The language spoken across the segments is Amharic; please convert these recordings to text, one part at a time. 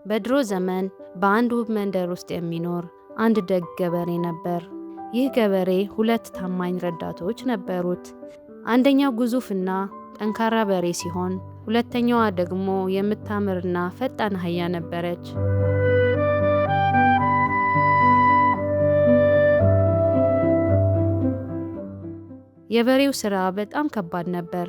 በድሮ ዘመን በአንድ ውብ መንደር ውስጥ የሚኖር አንድ ደግ ገበሬ ነበር። ይህ ገበሬ ሁለት ታማኝ ረዳቶች ነበሩት። አንደኛው ግዙፍና ጠንካራ በሬ ሲሆን፣ ሁለተኛዋ ደግሞ የምታምርና ፈጣን አህያ ነበረች። የበሬው ሥራ በጣም ከባድ ነበር።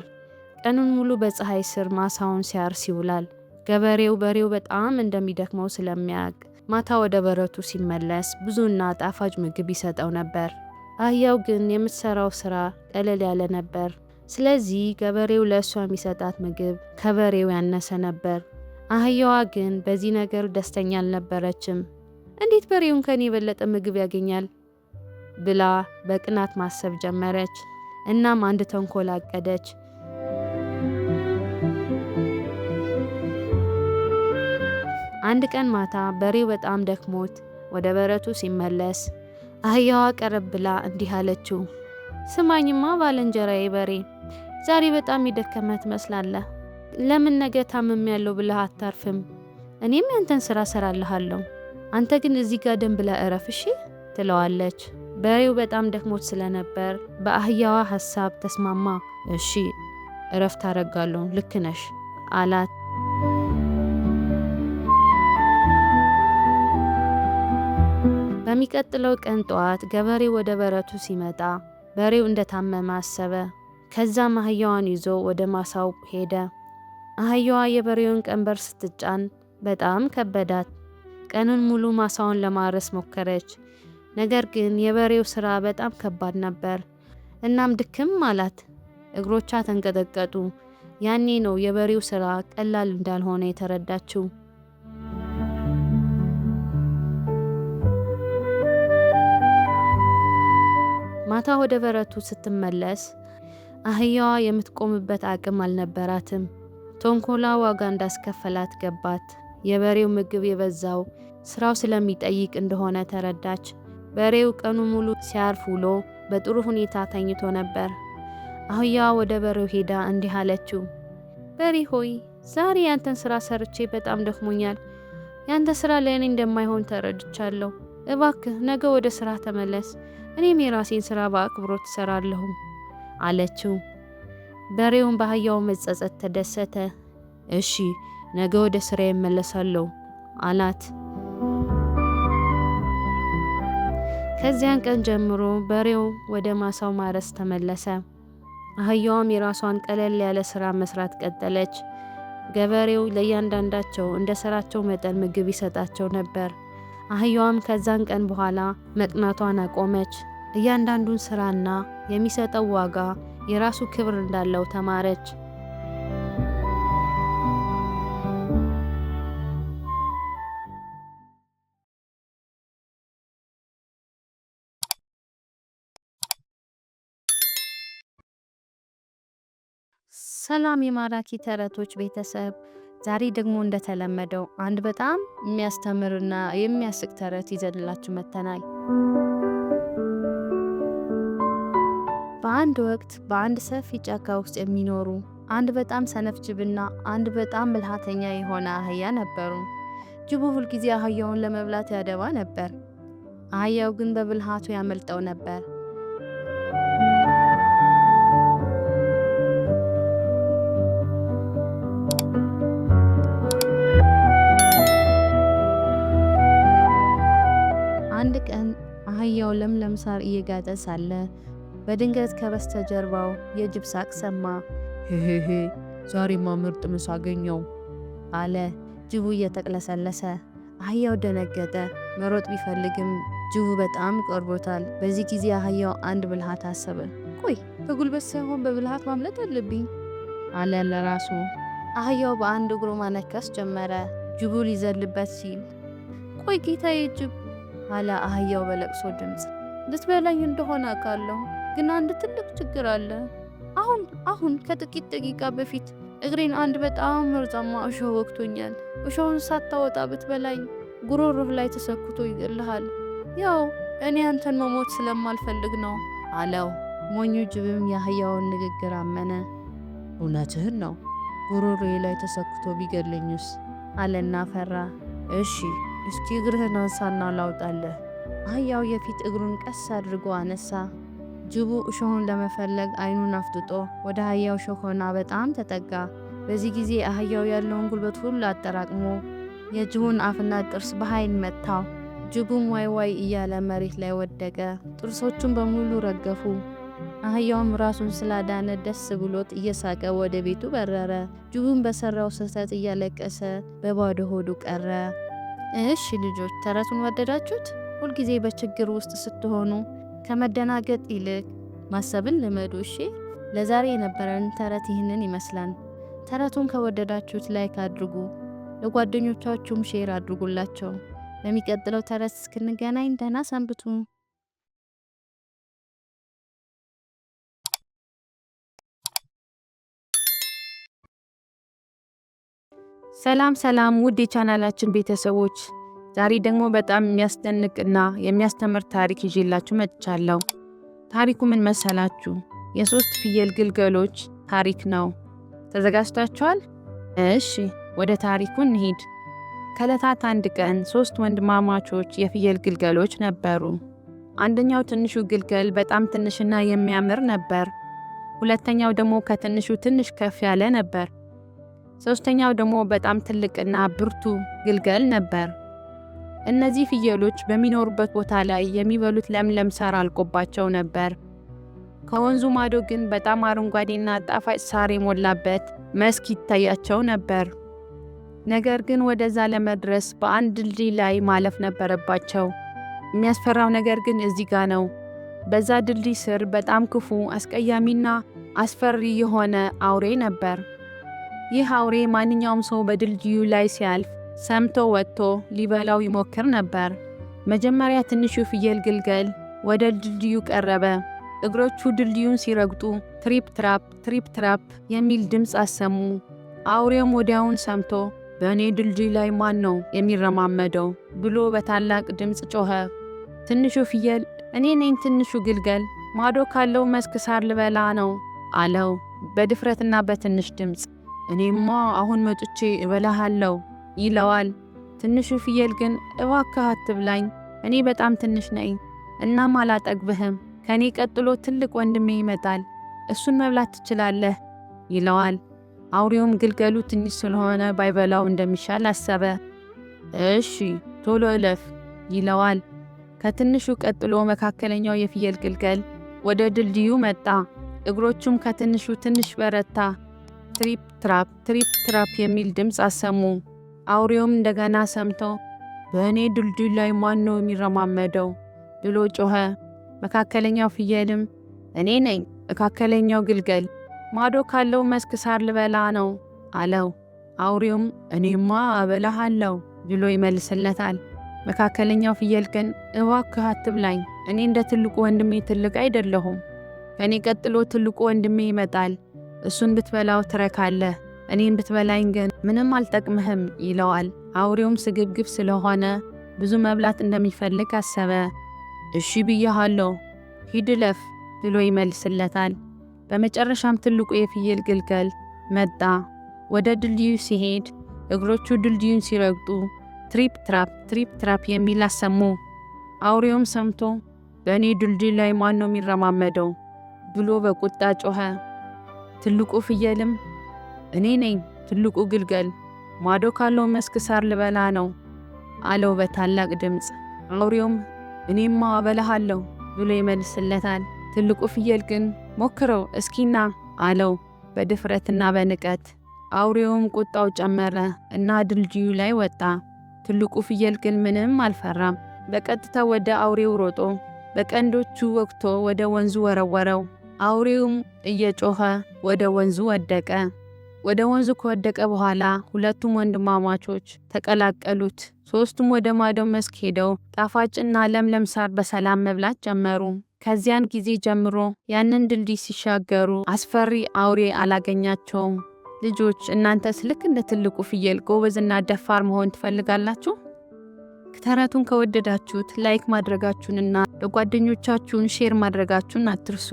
ቀኑን ሙሉ በፀሐይ ስር ማሳውን ሲያርስ ይውላል። ገበሬው በሬው በጣም እንደሚደክመው ስለሚያውቅ ማታ ወደ በረቱ ሲመለስ ብዙና ጣፋጭ ምግብ ይሰጠው ነበር። አህያው ግን የምትሰራው ስራ ቀለል ያለ ነበር። ስለዚህ ገበሬው ለእሷ የሚሰጣት ምግብ ከበሬው ያነሰ ነበር። አህያዋ ግን በዚህ ነገር ደስተኛ አልነበረችም። እንዴት በሬውን ከኔ የበለጠ ምግብ ያገኛል ብላ በቅናት ማሰብ ጀመረች። እናም አንድ ተንኮል አቀደች። አንድ ቀን ማታ በሬው በጣም ደክሞት ወደ በረቱ ሲመለስ አህያዋ ቀረብ ብላ እንዲህ አለችው፣ ስማኝማ ባልንጀራዬ በሬ፣ ዛሬ በጣም የደከመህ ትመስላለህ። ለምን ነገ ታምሜያለሁ ብለህ አታርፍም? እኔም ያንተን ስራ እሰራልሃለሁ። አንተ ግን እዚህ ጋር ደም ብለህ እረፍ እሺ ትለዋለች። በሬው በጣም ደክሞት ስለነበር በአህያዋ ሐሳብ ተስማማ። እሺ እረፍት አደርጋለሁ፣ ልክ ነሽ አላት። በሚቀጥለው ቀን ጠዋት ገበሬው ወደ በረቱ ሲመጣ በሬው እንደታመመ አሰበ። ከዛም አህያዋን ይዞ ወደ ማሳው ሄደ። አህያዋ የበሬውን ቀንበር ስትጫን በጣም ከበዳት። ቀኑን ሙሉ ማሳውን ለማረስ ሞከረች። ነገር ግን የበሬው ስራ በጣም ከባድ ነበር። እናም ድክም አላት። እግሮቿ ተንቀጠቀጡ። ያኔ ነው የበሬው ስራ ቀላል እንዳልሆነ የተረዳችው። ማታ ወደ በረቱ ስትመለስ አህያዋ የምትቆምበት አቅም አልነበራትም። ተንኮላ ዋጋ እንዳስከፈላት ገባት። የበሬው ምግብ የበዛው ስራው ስለሚጠይቅ እንደሆነ ተረዳች። በሬው ቀኑ ሙሉ ሲያርፍ ውሎ በጥሩ ሁኔታ ተኝቶ ነበር። አህያዋ ወደ በሬው ሄዳ እንዲህ አለችው፣ በሬ ሆይ፣ ዛሬ ያንተን ስራ ሰርቼ በጣም ደክሞኛል። ያንተ ስራ ለእኔ እንደማይሆን ተረድቻለሁ። እባክህ ነገ ወደ ስራ ተመለስ፣ እኔም የራሴን ስራ በአክብሮት እሰራለሁ አለችው። በሬውን በአህያው መጸጸት ተደሰተ። እሺ ነገ ወደ ስራ እመለሳለሁ አላት። ከዚያን ቀን ጀምሮ በሬው ወደ ማሳው ማረስ ተመለሰ። አህያዋም የራሷን ቀለል ያለ ስራ መስራት ቀጠለች። ገበሬው ለእያንዳንዳቸው እንደ ስራቸው መጠን ምግብ ይሰጣቸው ነበር። አህያዋም ከዛን ቀን በኋላ መቅናቷን አቆመች። እያንዳንዱን ስራና የሚሰጠው ዋጋ የራሱ ክብር እንዳለው ተማረች። ሰላም የማራኪ ተረቶች ቤተሰብ፣ ዛሬ ደግሞ እንደተለመደው አንድ በጣም የሚያስተምርና የሚያስቅ ተረት ይዘንላችሁ መጥተናል። በአንድ ወቅት በአንድ ሰፊ ጫካ ውስጥ የሚኖሩ አንድ በጣም ሰነፍ ጅብና አንድ በጣም ብልሃተኛ የሆነ አህያ ነበሩ። ጅቡ ሁልጊዜ አህያውን ለመብላት ያደባ ነበር። አህያው ግን በብልሃቱ ያመልጠው ነበር። አንድ ቀን አህያው ለምለም ሳር እየጋጠ ሳለ በድንገት ከበስተጀርባው የጅብ ሳቅ ሰማ። ሄሄሄ፣ ዛሬማ ምርጥ ምሳ አገኘው አለ ጅቡ እየተቅለሰለሰ። አህያው ደነገጠ። መሮጥ ቢፈልግም ጅቡ በጣም ቀርቦታል። በዚህ ጊዜ አህያው አንድ ብልሃት አሰበ። ቆይ በጉልበት ሳይሆን በብልሃት ማምለጥ አለብኝ አለ ለራሱ። አህያው በአንድ እግሩ ማነከስ ጀመረ። ጅቡ ሊዘልበት ሲል ቆይ ጌታዬ ጅብ አለ አህያው በለቅሶ ድምፅ፣ ልትበላኝ እንደሆነ አውቃለሁ፣ ግን አንድ ትልቅ ችግር አለ። አሁን ከጥቂት ደቂቃ በፊት እግሬን አንድ በጣም መርዛማ እሾህ ወግቶኛል። እሾሁን ሳታወጣ ብትበላኝ ጉሮሮህ ላይ ተሰክቶ ይገልሃል። ያው እኔ አንተን መሞት ስለማልፈልግ ነው አለው። ሞኙ ጅብም የአህያውን ንግግር አመነ። እውነትህን ነው፣ ጉሮሮዬ ላይ ተሰክቶ ቢገለኝስ አለና ፈራ። እሺ እስኪ እግርህን አንሳና ላውጣለህ። አህያው የፊት እግሩን ቀስ አድርጎ አነሳ። ጅቡ እሾሁን ለመፈለግ አይኑን አፍጥጦ ወደ አህያው ሾሆና በጣም ተጠጋ። በዚህ ጊዜ አህያው ያለውን ጉልበት ሁሉ አጠራቅሞ የጅቡን አፍና ጥርስ በኃይል መታው። ጅቡም ዋይ ዋይ እያለ መሬት ላይ ወደቀ። ጥርሶቹን በሙሉ ረገፉ። አህያውም ራሱን ስላዳነ ደስ ብሎት እየሳቀ ወደ ቤቱ በረረ። ጅቡም በሰራው ስህተት እያለቀሰ በባዶ ሆዱ ቀረ። እሺ ልጆች ተረቱን ወደዳችሁት? ሁልጊዜ በችግር ውስጥ ስትሆኑ ከመደናገጥ ይልቅ ማሰብን ልመዱ። እሺ ለዛሬ የነበረን ተረት ይህንን ይመስላል። ተረቱን ከወደዳችሁት ላይክ አድርጉ፣ ለጓደኞቻችሁም ሼር አድርጉላቸው። በሚቀጥለው ተረት እስክንገናኝ ደህና ሰንብቱ። ሰላም ሰላም ውድ የቻናላችን ቤተሰቦች፣ ዛሬ ደግሞ በጣም የሚያስደንቅና የሚያስተምር ታሪክ ይዤላችሁ መጥቻለሁ። ታሪኩ ምን መሰላችሁ? የሶስት ፍየል ግልገሎች ታሪክ ነው። ተዘጋጅታችኋል? እሺ ወደ ታሪኩ እንሂድ። ከዕለታት አንድ ቀን 3 ወንድማማቾች የፍየል ግልገሎች ነበሩ። አንደኛው ትንሹ ግልገል በጣም ትንሽና የሚያምር ነበር። ሁለተኛው ደግሞ ከትንሹ ትንሽ ከፍ ያለ ነበር። ሶስተኛው ደግሞ በጣም ትልቅና ብርቱ ግልገል ነበር። እነዚህ ፍየሎች በሚኖሩበት ቦታ ላይ የሚበሉት ለምለም ሳር አልቆባቸው ነበር። ከወንዙ ማዶ ግን በጣም አረንጓዴና ጣፋጭ ሳር የሞላበት መስክ ይታያቸው ነበር። ነገር ግን ወደዛ ለመድረስ በአንድ ድልድይ ላይ ማለፍ ነበረባቸው። የሚያስፈራው ነገር ግን እዚህ ጋር ነው። በዛ ድልድይ ስር በጣም ክፉ፣ አስቀያሚና አስፈሪ የሆነ አውሬ ነበር። ይህ አውሬ ማንኛውም ሰው በድልድዩ ላይ ሲያልፍ ሰምቶ ወጥቶ ሊበላው ይሞክር ነበር። መጀመሪያ ትንሹ ፍየል ግልገል ወደ ድልድዩ ቀረበ። እግሮቹ ድልድዩን ሲረግጡ ትሪፕ ትራፕ ትሪፕ ትራፕ የሚል ድምፅ አሰሙ። አውሬውም ወዲያውን ሰምቶ በእኔ ድልድይ ላይ ማን ነው የሚረማመደው ብሎ በታላቅ ድምፅ ጮኸ። ትንሹ ፍየል እኔ ነኝ ትንሹ ግልገል፣ ማዶ ካለው መስክ ሳር ልበላ ነው አለው በድፍረትና በትንሽ ድምፅ። እኔማ አሁን መጥቼ እበላሃለሁ ይለዋል። ትንሹ ፍየል ግን እባክህ አትብላኝ፣ እኔ በጣም ትንሽ ነኝ፣ እናም አላጠግብህም። ከኔ ቀጥሎ ትልቅ ወንድሜ ይመጣል፣ እሱን መብላት ትችላለህ ይለዋል። አውሬውም ግልገሉ ትንሽ ስለሆነ ባይበላው እንደሚሻል አሰበ። እሺ ቶሎ እለፍ ይለዋል። ከትንሹ ቀጥሎ መካከለኛው የፍየል ግልገል ወደ ድልድዩ መጣ። እግሮቹም ከትንሹ ትንሽ በረታ። ትሪፕ ትራፕ የሚል ድምፅ አሰሙ። አውሬውም እንደገና ሰምቶ በእኔ ድልድይ ላይ ማን ነው የሚረማመደው ብሎ ጮኸ። መካከለኛው ፍየልም እኔ ነኝ መካከለኛው ግልገል፣ ማዶ ካለው መስክ ሳር ልበላ ነው አለው። አውሬውም እኔማ አበላሃለሁ ብሎ ይመልስለታል። መካከለኛው ፍየል ግን እባክህ አትብላኝ፣ እኔ እንደ ትልቁ ወንድሜ ትልቅ አይደለሁም። ከኔ ቀጥሎ ትልቁ ወንድሜ ይመጣል፣ እሱን ብትበላው ትረካለህ፣ እኔን ብትበላኝ ግን ምንም አልጠቅምህም ይለዋል። አውሬውም ስግብግብ ስለሆነ ብዙ መብላት እንደሚፈልግ አሰበ። እሺ ብያሃለሁ፣ ሂድ እለፍ ብሎ ይመልስለታል። በመጨረሻም ትልቁ የፍየል ግልገል መጣ። ወደ ድልድዩ ሲሄድ እግሮቹ ድልድዩን ሲረግጡ ትሪፕ ትራፕ የሚል አሰሙ። አውሬውም ሰምቶ በእኔ ድልድይ ላይ ማን ነው የሚረማመደው ብሎ በቁጣ ጮኸ። ትልቁ ፍየልም እኔ ነኝ ትልቁ ግልገል፣ ማዶ ካለው መስክ ሳር ልበላ ነው አለው በታላቅ ድምፅ። አውሬውም እኔማ አበላሃለሁ ብሎ ይመልስለታል። ትልቁ ፍየል ግን ሞክረው እስኪና አለው በድፍረትና በንቀት። አውሬውም ቁጣው ጨመረ እና ድልድዩ ላይ ወጣ። ትልቁ ፍየል ግን ምንም አልፈራም። በቀጥታ ወደ አውሬው ሮጦ በቀንዶቹ ወግቶ ወደ ወንዙ ወረወረው። አውሬውም እየጮኸ ወደ ወንዙ ወደቀ። ወደ ወንዙ ከወደቀ በኋላ ሁለቱም ወንድማማቾች ተቀላቀሉት። ሶስቱም ወደ ማዶ መስክ ሄደው ጣፋጭና ለምለም ሳር በሰላም መብላት ጀመሩ። ከዚያን ጊዜ ጀምሮ ያንን ድልድይ ሲሻገሩ አስፈሪ አውሬ አላገኛቸውም። ልጆች እናንተስ ልክ እንደ ትልቁ ፍየል ጎበዝና ደፋር መሆን ትፈልጋላችሁ? ተረቱን ከወደዳችሁት ላይክ ማድረጋችሁንና ለጓደኞቻችሁን ሼር ማድረጋችሁን አትርሱ።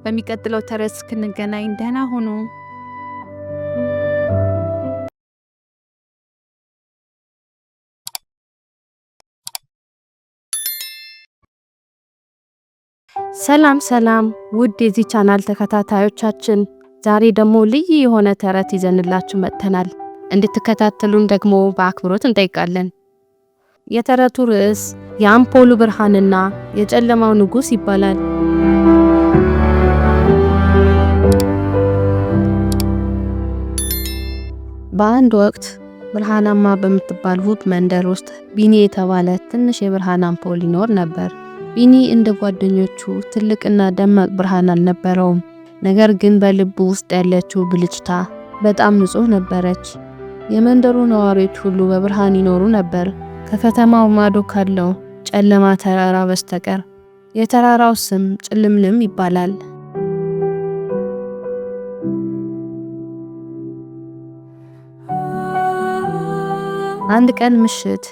በሚቀጥለው ተረት እስክንገናኝ ደህና ሁኑ። ሰላም ሰላም ውድ የዚህ ቻናል ተከታታዮቻችን፣ ዛሬ ደግሞ ልዩ የሆነ ተረት ይዘንላችሁ መጥተናል። እንድትከታተሉን ደግሞ በአክብሮት እንጠይቃለን። የተረቱ ርዕስ የአምፖሉ ብርሃንና የጨለማው ንጉስ ይባላል። በአንድ ወቅት ብርሃናማ በምትባል ውብ መንደር ውስጥ ቢኒ የተባለ ትንሽ የብርሃን አምፖል ይኖር ነበር። ቢኒ እንደ ጓደኞቹ ትልቅና ደማቅ ብርሃን አልነበረውም። ነገር ግን በልቡ ውስጥ ያለችው ብልጭታ በጣም ንጹህ ነበረች። የመንደሩ ነዋሪዎች ሁሉ በብርሃን ይኖሩ ነበር፣ ከከተማው ማዶ ካለው ጨለማ ተራራ በስተቀር። የተራራው ስም ጭልምልም ይባላል። አንድ ቀን ምሽት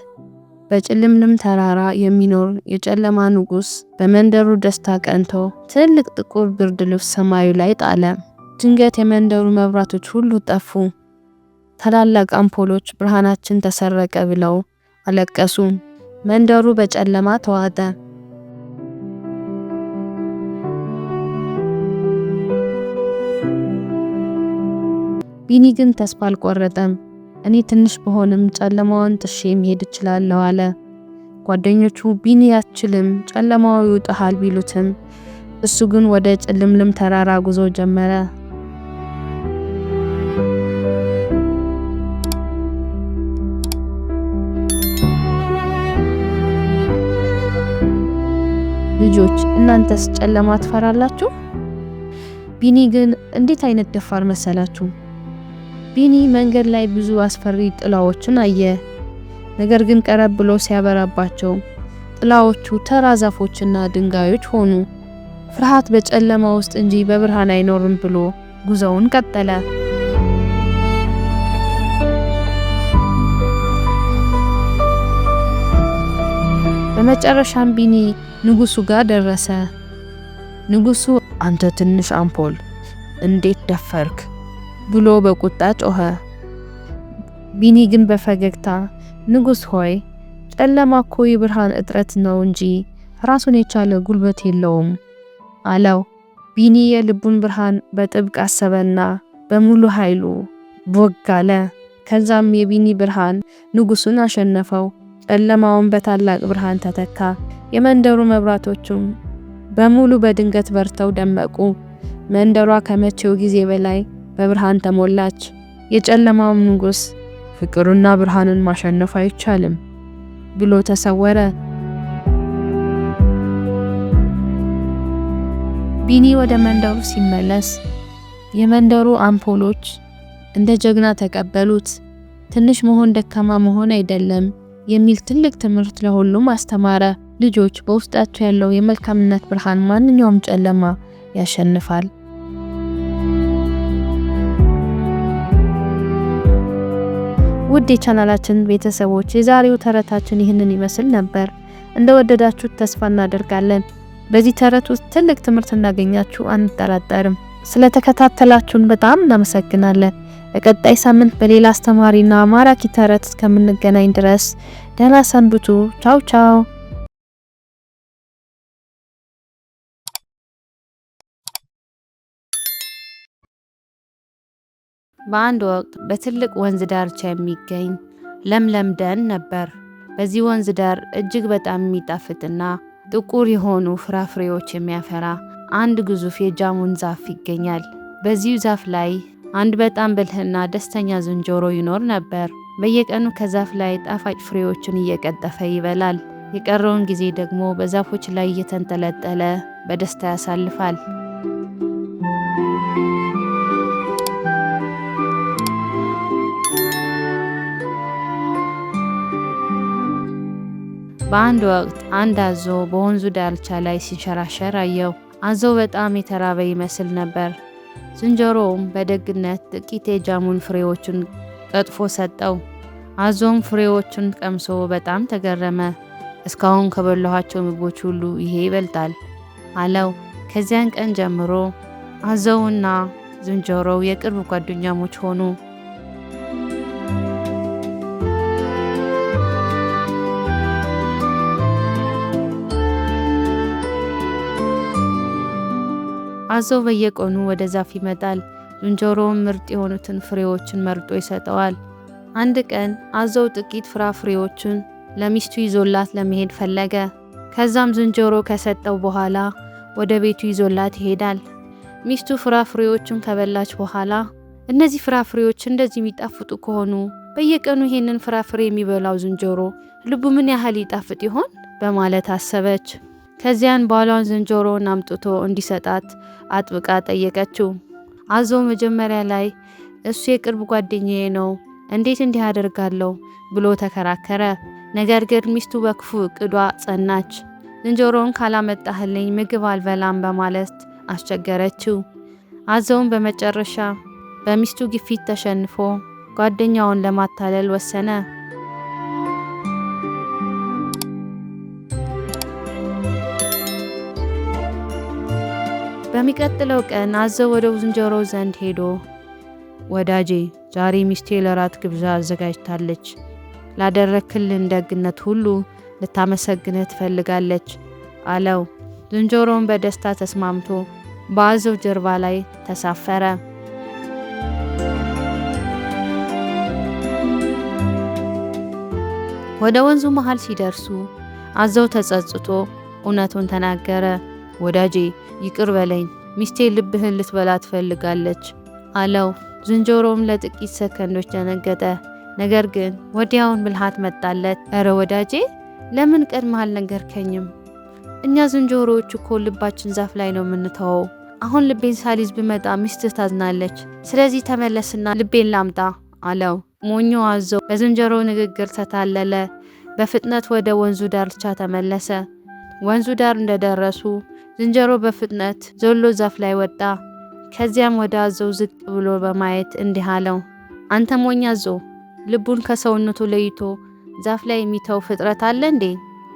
በጭልምልም ተራራ የሚኖር የጨለማ ንጉስ በመንደሩ ደስታ ቀንቶ ትልቅ ጥቁር ብርድ ልብስ ሰማዩ ላይ ጣለ። ድንገት የመንደሩ መብራቶች ሁሉ ጠፉ። ታላላቅ አምፖሎች ብርሃናችን ተሰረቀ ብለው አለቀሱ። መንደሩ በጨለማ ተዋጠ። ቢኒ ግን ተስፋ አልቆረጠም። እኔ ትንሽ በሆንም ጨለማውን ጥሼ መሄድ እችላለሁ አለ። ጓደኞቹ ቢኒ አትችልም፣ ጨለማው ይውጥሃል ቢሉትም እሱ ግን ወደ ጭልምልም ተራራ ጉዞ ጀመረ። ልጆች እናንተስ ጨለማ ትፈራላችሁ? ቢኒ ግን እንዴት አይነት ደፋር መሰላችሁ! ቢኒ መንገድ ላይ ብዙ አስፈሪ ጥላዎችን አየ። ነገር ግን ቀረብ ብሎ ሲያበራባቸው ጥላዎቹ ተራ ዛፎችና ድንጋዮች ሆኑ። ፍርሃት በጨለማ ውስጥ እንጂ በብርሃን አይኖርም ብሎ ጉዞውን ቀጠለ። በመጨረሻም ቢኒ ንጉሱ ጋር ደረሰ። ንጉሱ አንተ ትንሽ አምፖል እንዴት ደፈርክ ብሎ በቁጣ ጮኸ። ቢኒ ግን በፈገግታ ንጉስ ሆይ፣ ጨለማ እኮ የብርሃን እጥረት ነው እንጂ ራሱን የቻለ ጉልበት የለውም አለው። ቢኒ የልቡን ብርሃን በጥብቅ አሰበና በሙሉ ኃይሉ ቦግ አለ። ከዛም የቢኒ ብርሃን ንጉሱን አሸነፈው። ጨለማውን በታላቅ ብርሃን ተተካ። የመንደሩ መብራቶችም በሙሉ በድንገት በርተው ደመቁ። መንደሯ ከመቼው ጊዜ በላይ በብርሃን ተሞላች። የጨለማው ንጉስ ፍቅሩና ብርሃንን ማሸነፍ አይቻልም ብሎ ተሰወረ። ቢኒ ወደ መንደሩ ሲመለስ የመንደሩ አምፖሎች እንደ ጀግና ተቀበሉት። ትንሽ መሆን ደካማ መሆን አይደለም የሚል ትልቅ ትምህርት ለሁሉም አስተማረ። ልጆች፣ በውስጣችሁ ያለው የመልካምነት ብርሃን ማንኛውም ጨለማ ያሸንፋል። ውድ የቻናላችን ቤተሰቦች፣ የዛሬው ተረታችን ይህንን ይመስል ነበር። እንደወደዳችሁት ተስፋ እናደርጋለን። በዚህ ተረት ውስጥ ትልቅ ትምህርት እንዳገኛችሁ አንጠራጠርም። ስለተከታተላችሁን በጣም እናመሰግናለን። በቀጣይ ሳምንት በሌላ አስተማሪና ማራኪ ተረት እስከምንገናኝ ድረስ ደህና ሰንብቱ። ቻው ቻው። በአንድ ወቅት በትልቅ ወንዝ ዳርቻ የሚገኝ ለምለም ደን ነበር። በዚህ ወንዝ ዳር እጅግ በጣም የሚጣፍጥና ጥቁር የሆኑ ፍራፍሬዎች የሚያፈራ አንድ ግዙፍ የጃሙን ዛፍ ይገኛል። በዚሁ ዛፍ ላይ አንድ በጣም ብልህና ደስተኛ ዝንጀሮ ይኖር ነበር። በየቀኑ ከዛፍ ላይ ጣፋጭ ፍሬዎችን እየቀጠፈ ይበላል። የቀረውን ጊዜ ደግሞ በዛፎች ላይ እየተንጠለጠለ በደስታ ያሳልፋል። በአንድ ወቅት አንድ አዞ በወንዙ ዳርቻ ላይ ሲንሸራሸር አየው። አዞው በጣም የተራበ ይመስል ነበር። ዝንጀሮውም በደግነት ጥቂት የጃሙን ፍሬዎችን ቀጥፎ ሰጠው። አዞም ፍሬዎቹን ቀምሶ በጣም ተገረመ። እስካሁን ከበላኋቸው ምግቦች ሁሉ ይሄ ይበልጣል አለው። ከዚያን ቀን ጀምሮ አዞውና ዝንጀሮው የቅርብ ጓደኛሞች ሆኑ። አዞው በየቀኑ ወደ ዛፍ ይመጣል። ዝንጀሮውም ምርጥ የሆኑትን ፍሬዎችን መርጦ ይሰጠዋል። አንድ ቀን አዞው ጥቂት ፍራፍሬዎችን ለሚስቱ ይዞላት ለመሄድ ፈለገ። ከዛም ዝንጀሮ ከሰጠው በኋላ ወደ ቤቱ ይዞላት ይሄዳል። ሚስቱ ፍራፍሬዎቹን ከበላች በኋላ እነዚህ ፍራፍሬዎች እንደዚህ የሚጣፍጡ ከሆኑ በየቀኑ ይሄንን ፍራፍሬ የሚበላው ዝንጀሮ ልቡ ምን ያህል ይጣፍጥ ይሆን በማለት አሰበች። ከዚያን ባሏን ዝንጀሮውን አምጥቶ እንዲሰጣት አጥብቃ ጠየቀችው። አዞው መጀመሪያ ላይ እሱ የቅርብ ጓደኛዬ ነው፣ እንዴት እንዲህ አደርጋለሁ ብሎ ተከራከረ። ነገር ግን ሚስቱ በክፉ እቅዷ ጸናች። ዝንጀሮውን ካላመጣህልኝ ምግብ አልበላም በማለት አስቸገረችው። አዞውን በመጨረሻ በሚስቱ ግፊት ተሸንፎ ጓደኛውን ለማታለል ወሰነ። በሚቀጥለው ቀን አዞው ወደ ዝንጀሮው ዘንድ ሄዶ ወዳጄ፣ ዛሬ ሚስቴ ለራት ግብዣ አዘጋጅታለች። ላደረክልን ደግነት ሁሉ ልታመሰግንህ ትፈልጋለች አለው። ዝንጀሮውን በደስታ ተስማምቶ በአዞው ጀርባ ላይ ተሳፈረ። ወደ ወንዙ መሃል ሲደርሱ አዞው ተጸጽቶ እውነቱን ተናገረ። ወዳጄ ይቅር በለኝ፣ ሚስቴ ልብህን ልትበላ ትፈልጋለች አለው። ዝንጀሮውም ለጥቂት ሰከንዶች ደነገጠ። ነገር ግን ወዲያውን ብልሃት መጣለት። እረ ወዳጄ ለምን ቀድመህ አልነገርከኝም? እኛ ዝንጀሮዎች እኮ ልባችን ዛፍ ላይ ነው የምንተወው። አሁን ልቤን ሳሊዝ ብመጣ ሚስትህ ታዝናለች። ስለዚህ ተመለስና ልቤን ላምጣ አለው። ሞኞ አዞው በዝንጀሮው ንግግር ተታለለ። በፍጥነት ወደ ወንዙ ዳርቻ ተመለሰ። ወንዙ ዳር እንደደረሱ ዝንጀሮ በፍጥነት ዘሎ ዛፍ ላይ ወጣ። ከዚያም ወደ አዞው ዝቅ ብሎ በማየት እንዲህ አለው፣ አንተ ሞኝ አዞ፣ ልቡን ከሰውነቱ ለይቶ ዛፍ ላይ የሚተው ፍጥረት አለ እንዴ?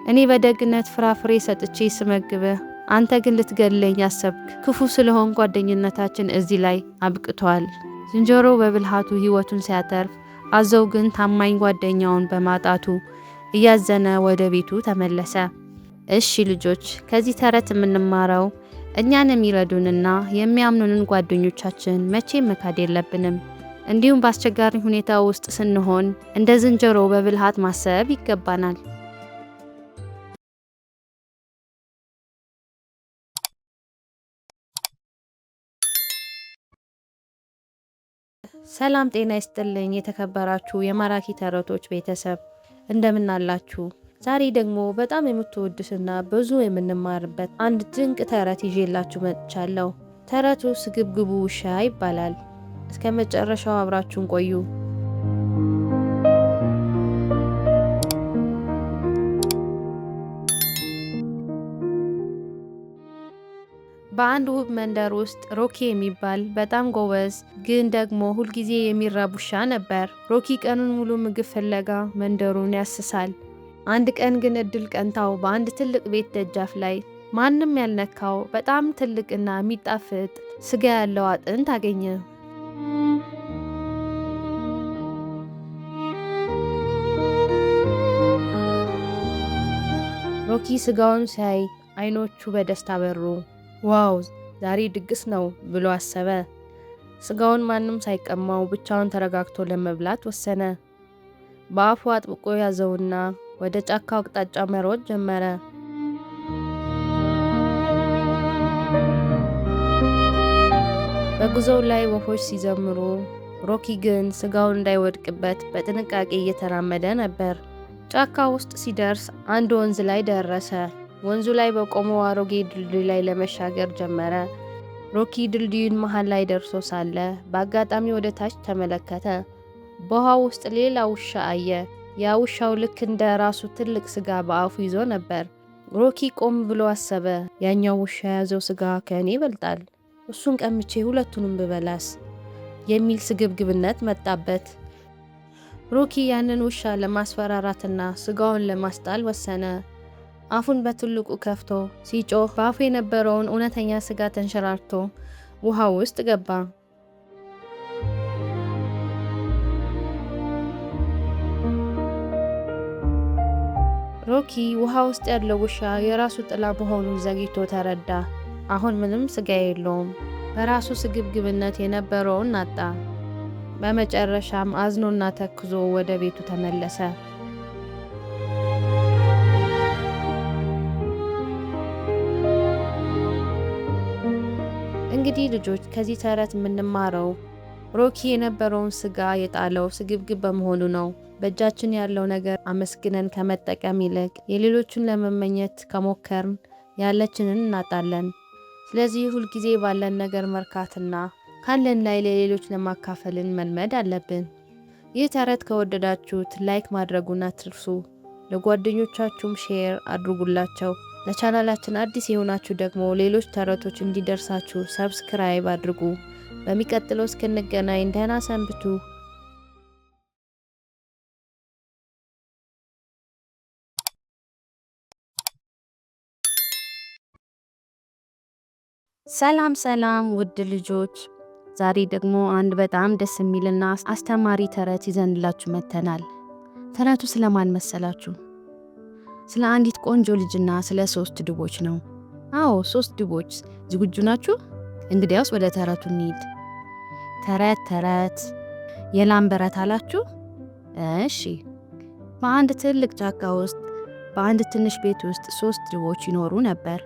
እኔ በደግነት ፍራፍሬ ሰጥቼ ስመግብህ፣ አንተ ግን ልትገድለኝ አሰብክ። ክፉ ስለሆን ጓደኝነታችን እዚህ ላይ አብቅቷል። ዝንጀሮ በብልሃቱ ሕይወቱን ሲያተርፍ፣ አዞው ግን ታማኝ ጓደኛውን በማጣቱ እያዘነ ወደ ቤቱ ተመለሰ። እሺ ልጆች፣ ከዚህ ተረት የምንማረው እኛን የሚረዱንና የሚያምኑንን ጓደኞቻችን መቼም መካድ የለብንም። እንዲሁም በአስቸጋሪ ሁኔታ ውስጥ ስንሆን እንደ ዝንጀሮ በብልሃት ማሰብ ይገባናል። ሰላም ጤና ይስጥልኝ የተከበራችሁ የማራኪ ተረቶች ቤተሰብ እንደምን አላችሁ? ዛሬ ደግሞ በጣም የምትወዱትና ብዙ የምንማርበት አንድ ድንቅ ተረት ይዤላችሁ መጥቻለሁ። ተረቱ ስግብግቡ ውሻ ይባላል። እስከ መጨረሻው አብራችሁን ቆዩ። በአንድ ውብ መንደር ውስጥ ሮኪ የሚባል በጣም ጎበዝ ግን ደግሞ ሁልጊዜ የሚራብ ውሻ ነበር። ሮኪ ቀኑን ሙሉ ምግብ ፍለጋ መንደሩን ያስሳል። አንድ ቀን ግን እድል ቀንታው በአንድ ትልቅ ቤት ደጃፍ ላይ ማንም ያልነካው በጣም ትልቅና የሚጣፍጥ ስጋ ያለው አጥንት አገኘ። ሮኪ ስጋውን ሲያይ አይኖቹ በደስታ በሩ። ዋው ዛሬ ድግስ ነው ብሎ አሰበ። ስጋውን ማንም ሳይቀማው ብቻውን ተረጋግቶ ለመብላት ወሰነ። በአፉ አጥብቆ ያዘውና ወደ ጫካው አቅጣጫ መሮጥ ጀመረ። በጉዞው ላይ ወፎች ሲዘምሩ፣ ሮኪ ግን ስጋውን እንዳይወድቅበት በጥንቃቄ እየተራመደ ነበር። ጫካ ውስጥ ሲደርስ አንድ ወንዝ ላይ ደረሰ። ወንዙ ላይ በቆመው አሮጌ ድልድይ ላይ ለመሻገር ጀመረ። ሮኪ ድልድዩን መሃል ላይ ደርሶ ሳለ በአጋጣሚ ወደ ታች ተመለከተ። በውሃ ውስጥ ሌላ ውሻ አየ። ያ ውሻው ልክ እንደ ራሱ ትልቅ ስጋ በአፉ ይዞ ነበር። ሮኪ ቆም ብሎ አሰበ። ያኛው ውሻ የያዘው ስጋ ከእኔ ይበልጣል፣ እሱን ቀምቼ ሁለቱንም ብበላስ የሚል ስግብግብነት መጣበት። ሮኪ ያንን ውሻ ለማስፈራራትና ስጋውን ለማስጣል ወሰነ። አፉን በትልቁ ከፍቶ ሲጮህ በአፉ የነበረውን እውነተኛ ስጋ ተንሸራርቶ ውሃ ውስጥ ገባ። ሮኪ ውሃ ውስጥ ያለው ውሻ የራሱ ጥላ መሆኑን ዘግይቶ ተረዳ። አሁን ምንም ስጋ የለውም። በራሱ ስግብግብነት የነበረውን አጣ። በመጨረሻም አዝኖና ተክዞ ወደ ቤቱ ተመለሰ። እንግዲህ ልጆች ከዚህ ተረት የምንማረው ሮኪ የነበረውን ስጋ የጣለው ስግብግብ በመሆኑ ነው። በእጃችን ያለው ነገር አመስግነን ከመጠቀም ይልቅ የሌሎችን ለመመኘት ከሞከርን ያለችንን እናጣለን። ስለዚህ ሁልጊዜ ባለን ነገር መርካትና ካለን ላይ ለሌሎች ለማካፈልን መልመድ አለብን። ይህ ተረት ከወደዳችሁት ላይክ ማድረጉን አትርሱ። ለጓደኞቻችሁም ሼር አድርጉላቸው። ለቻናላችን አዲስ የሆናችሁ ደግሞ ሌሎች ተረቶች እንዲደርሳችሁ ሰብስክራይብ አድርጉ። በሚቀጥለው እስክንገናኝ ደህና ሰንብቱ። ሰላም ሰላም ውድ ልጆች፣ ዛሬ ደግሞ አንድ በጣም ደስ የሚልና አስተማሪ ተረት ይዘንላችሁ መጥተናል። ተረቱ ስለማን መሰላችሁ? ስለ አንዲት ቆንጆ ልጅና ስለ 3 ድቦች ነው። አዎ 3 ድቦች። ዝግጁ ናችሁ? እንግዲያውስ ወደ ተረቱ እንሂድ። ተረት የላም በረት አላችሁ? እሺ። በአንድ ትልቅ ጫካ ውስጥ በአንድ ትንሽ ቤት ውስጥ 3 ድቦች ይኖሩ ነበር።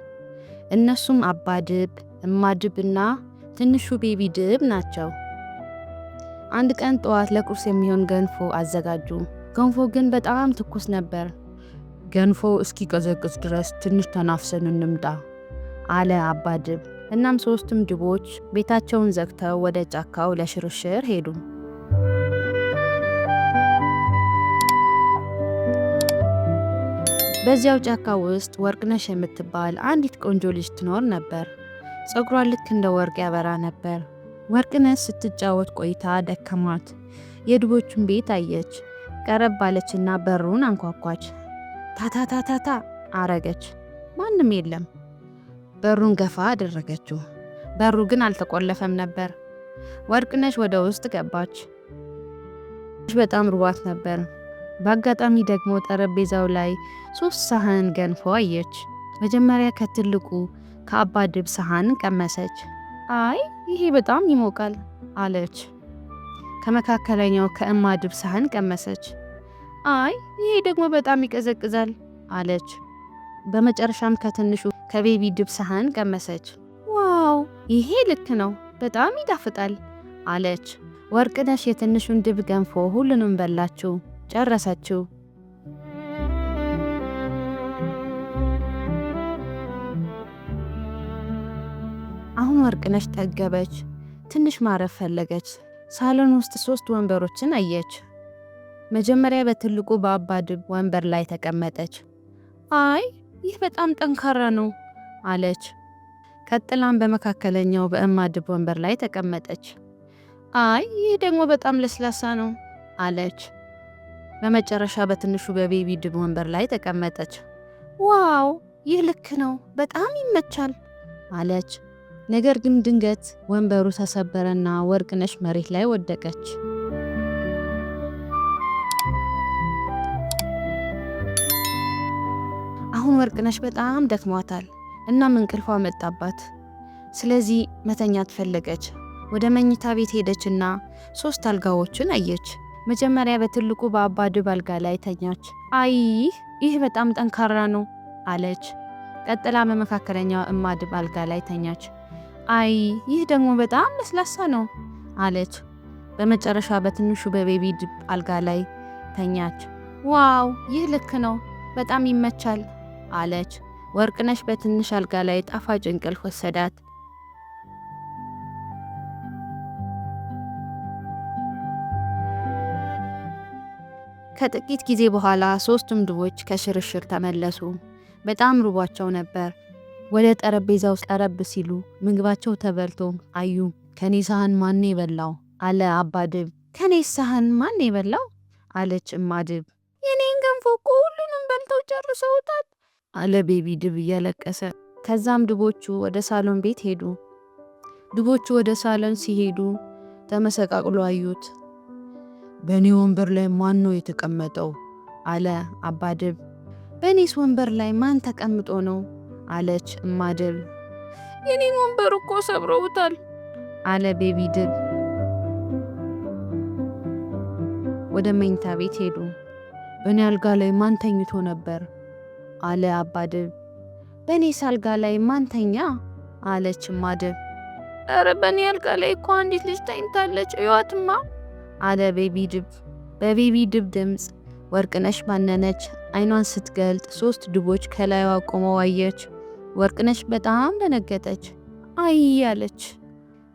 እነሱም አባ ድብ፣ እማ ድብና ትንሹ ቤቢ ድብ ናቸው። አንድ ቀን ጠዋት ለቁርስ የሚሆን ገንፎ አዘጋጁ። ገንፎ ግን በጣም ትኩስ ነበር። ገንፎ እስኪቀዘቅዝ ድረስ ትንሽ ተናፍሰን እንምጣ አለ አባ ድብ። እናም 3ቱም ድቦች ቤታቸውን ዘግተው ወደ ጫካው ለሽርሽር ሄዱ። በዚያው ጫካ ውስጥ ወርቅነሽ የምትባል አንዲት ቆንጆ ልጅ ትኖር ነበር። ፀጉሯ ልክ እንደ ወርቅ ያበራ ነበር። ወርቅነሽ ስትጫወት ቆይታ ደከማት። የድቦቹን ቤት አየች። ቀረብ ባለችና በሩን አንኳኳች። ታታታታታ አረገች። ማንም የለም። በሩን ገፋ አደረገችው። በሩ ግን አልተቆለፈም ነበር። ወርቅነሽ ወደ ውስጥ ገባች። በጣም ርቧት ነበር። በአጋጣሚ ደግሞ ጠረጴዛው ላይ 3 ሳህን ገንፎ አየች። መጀመሪያ ከትልቁ ከአባ ድብ ሳህን ቀመሰች። አይ ይሄ በጣም ይሞቃል አለች። ከመካከለኛው ከእማ ድብ ሳህን ቀመሰች። አይ ይሄ ደግሞ በጣም ይቀዘቅዛል አለች። በመጨረሻም ከትንሹ ከቤቢ ድብ ሳህን ቀመሰች። ዋው ይሄ ልክ ነው፣ በጣም ይጣፍጣል አለች። ወርቅነሽ የትንሹን ድብ ገንፎ ሁሉንም በላችው፣ ጨረሰችው። አሁን ወርቅነሽ ጠገበች። ትንሽ ማረፍ ፈለገች። ሳሎን ውስጥ 3 ወንበሮችን አየች። መጀመሪያ በትልቁ በአባ ድብ ወንበር ላይ ተቀመጠች። አይ ይህ በጣም ጠንካራ ነው አለች። ቀጥላም በመካከለኛው በእማ ድብ ወንበር ላይ ተቀመጠች። አይ ይህ ደግሞ በጣም ለስላሳ ነው አለች። በመጨረሻ በትንሹ በቤቢ ድብ ወንበር ላይ ተቀመጠች። ዋው ይህ ልክ ነው፣ በጣም ይመቻል አለች። ነገር ግን ድንገት ወንበሩ ተሰበረና ወርቅነሽ መሬት ላይ ወደቀች። አሁን ወርቅነሽ በጣም ደክሟታል። እናም እንቅልፏ መጣባት። ስለዚህ መተኛት ፈለገች። ወደ መኝታ ቤት ሄደችና 3 አልጋዎችን አየች። መጀመሪያ በትልቁ በአባ ድብ አልጋ ላይ ተኛች። አይ ይህ በጣም ጠንካራ ነው አለች። ቀጥላ በመካከለኛው እማ ድብ አልጋ ላይ ተኛች። አይ ይህ ደግሞ በጣም ለስላሳ ነው አለች። በመጨረሻ በትንሹ በቤቢ ድብ አልጋ ላይ ተኛች። ዋው ይህ ልክ ነው፣ በጣም ይመቻል አለች። ወርቅነሽ በትንሽ አልጋ ላይ ጣፋጭ እንቅልፍ ወሰዳት። ከጥቂት ጊዜ በኋላ 3ቱም ድቦች ከሽርሽር ተመለሱ። በጣም ርቧቸው ነበር። ወደ ጠረጴዛው ቀረብ ሲሉ ምግባቸው ተበልቶ አዩ። ከኔ ሳህን ማን የበላው አለ አባ ድብ። ከኔ ሳህን ማን የበላው አለች እማ ድብ። የኔን ገንፎ እኮ ሁሉንም በልተው ጨርሰውታል አለ ቤቢ ድብ እያለቀሰ። ከዛም ድቦቹ ወደ ሳሎን ቤት ሄዱ። ድቦቹ ወደ ሳሎን ሲሄዱ ተመሰቃቅሎ አዩት። በእኔ ወንበር ላይ ማን ነው የተቀመጠው አለ አባ ድብ። በእኔስ ወንበር ላይ ማን ተቀምጦ ነው አለች እማ ድብ። የኔን ወንበር እኮ ሰብረውታል አለ ቤቢ ድብ። ወደ መኝታ ቤት ሄዱ። በእኔ አልጋ ላይ ማን ተኝቶ ነበር አለ አባ ድብ። በእኔስ አልጋ ላይ ማን ተኛ አለች እማ ድብ። ኧረ በእኔ አልጋ ላይ እኮ አንዲት ልጅ ተኝታለች እዩዋትማ አለ ቤቢ ድብ። በቤቢ ድብ ድምፅ ወርቅነሽ ባነነች። አይኗን ስትገልጥ 3 ድቦች ከላይዋ ቆመው አየች። ወርቅነሽ በጣም ደነገጠች። አይ አለች።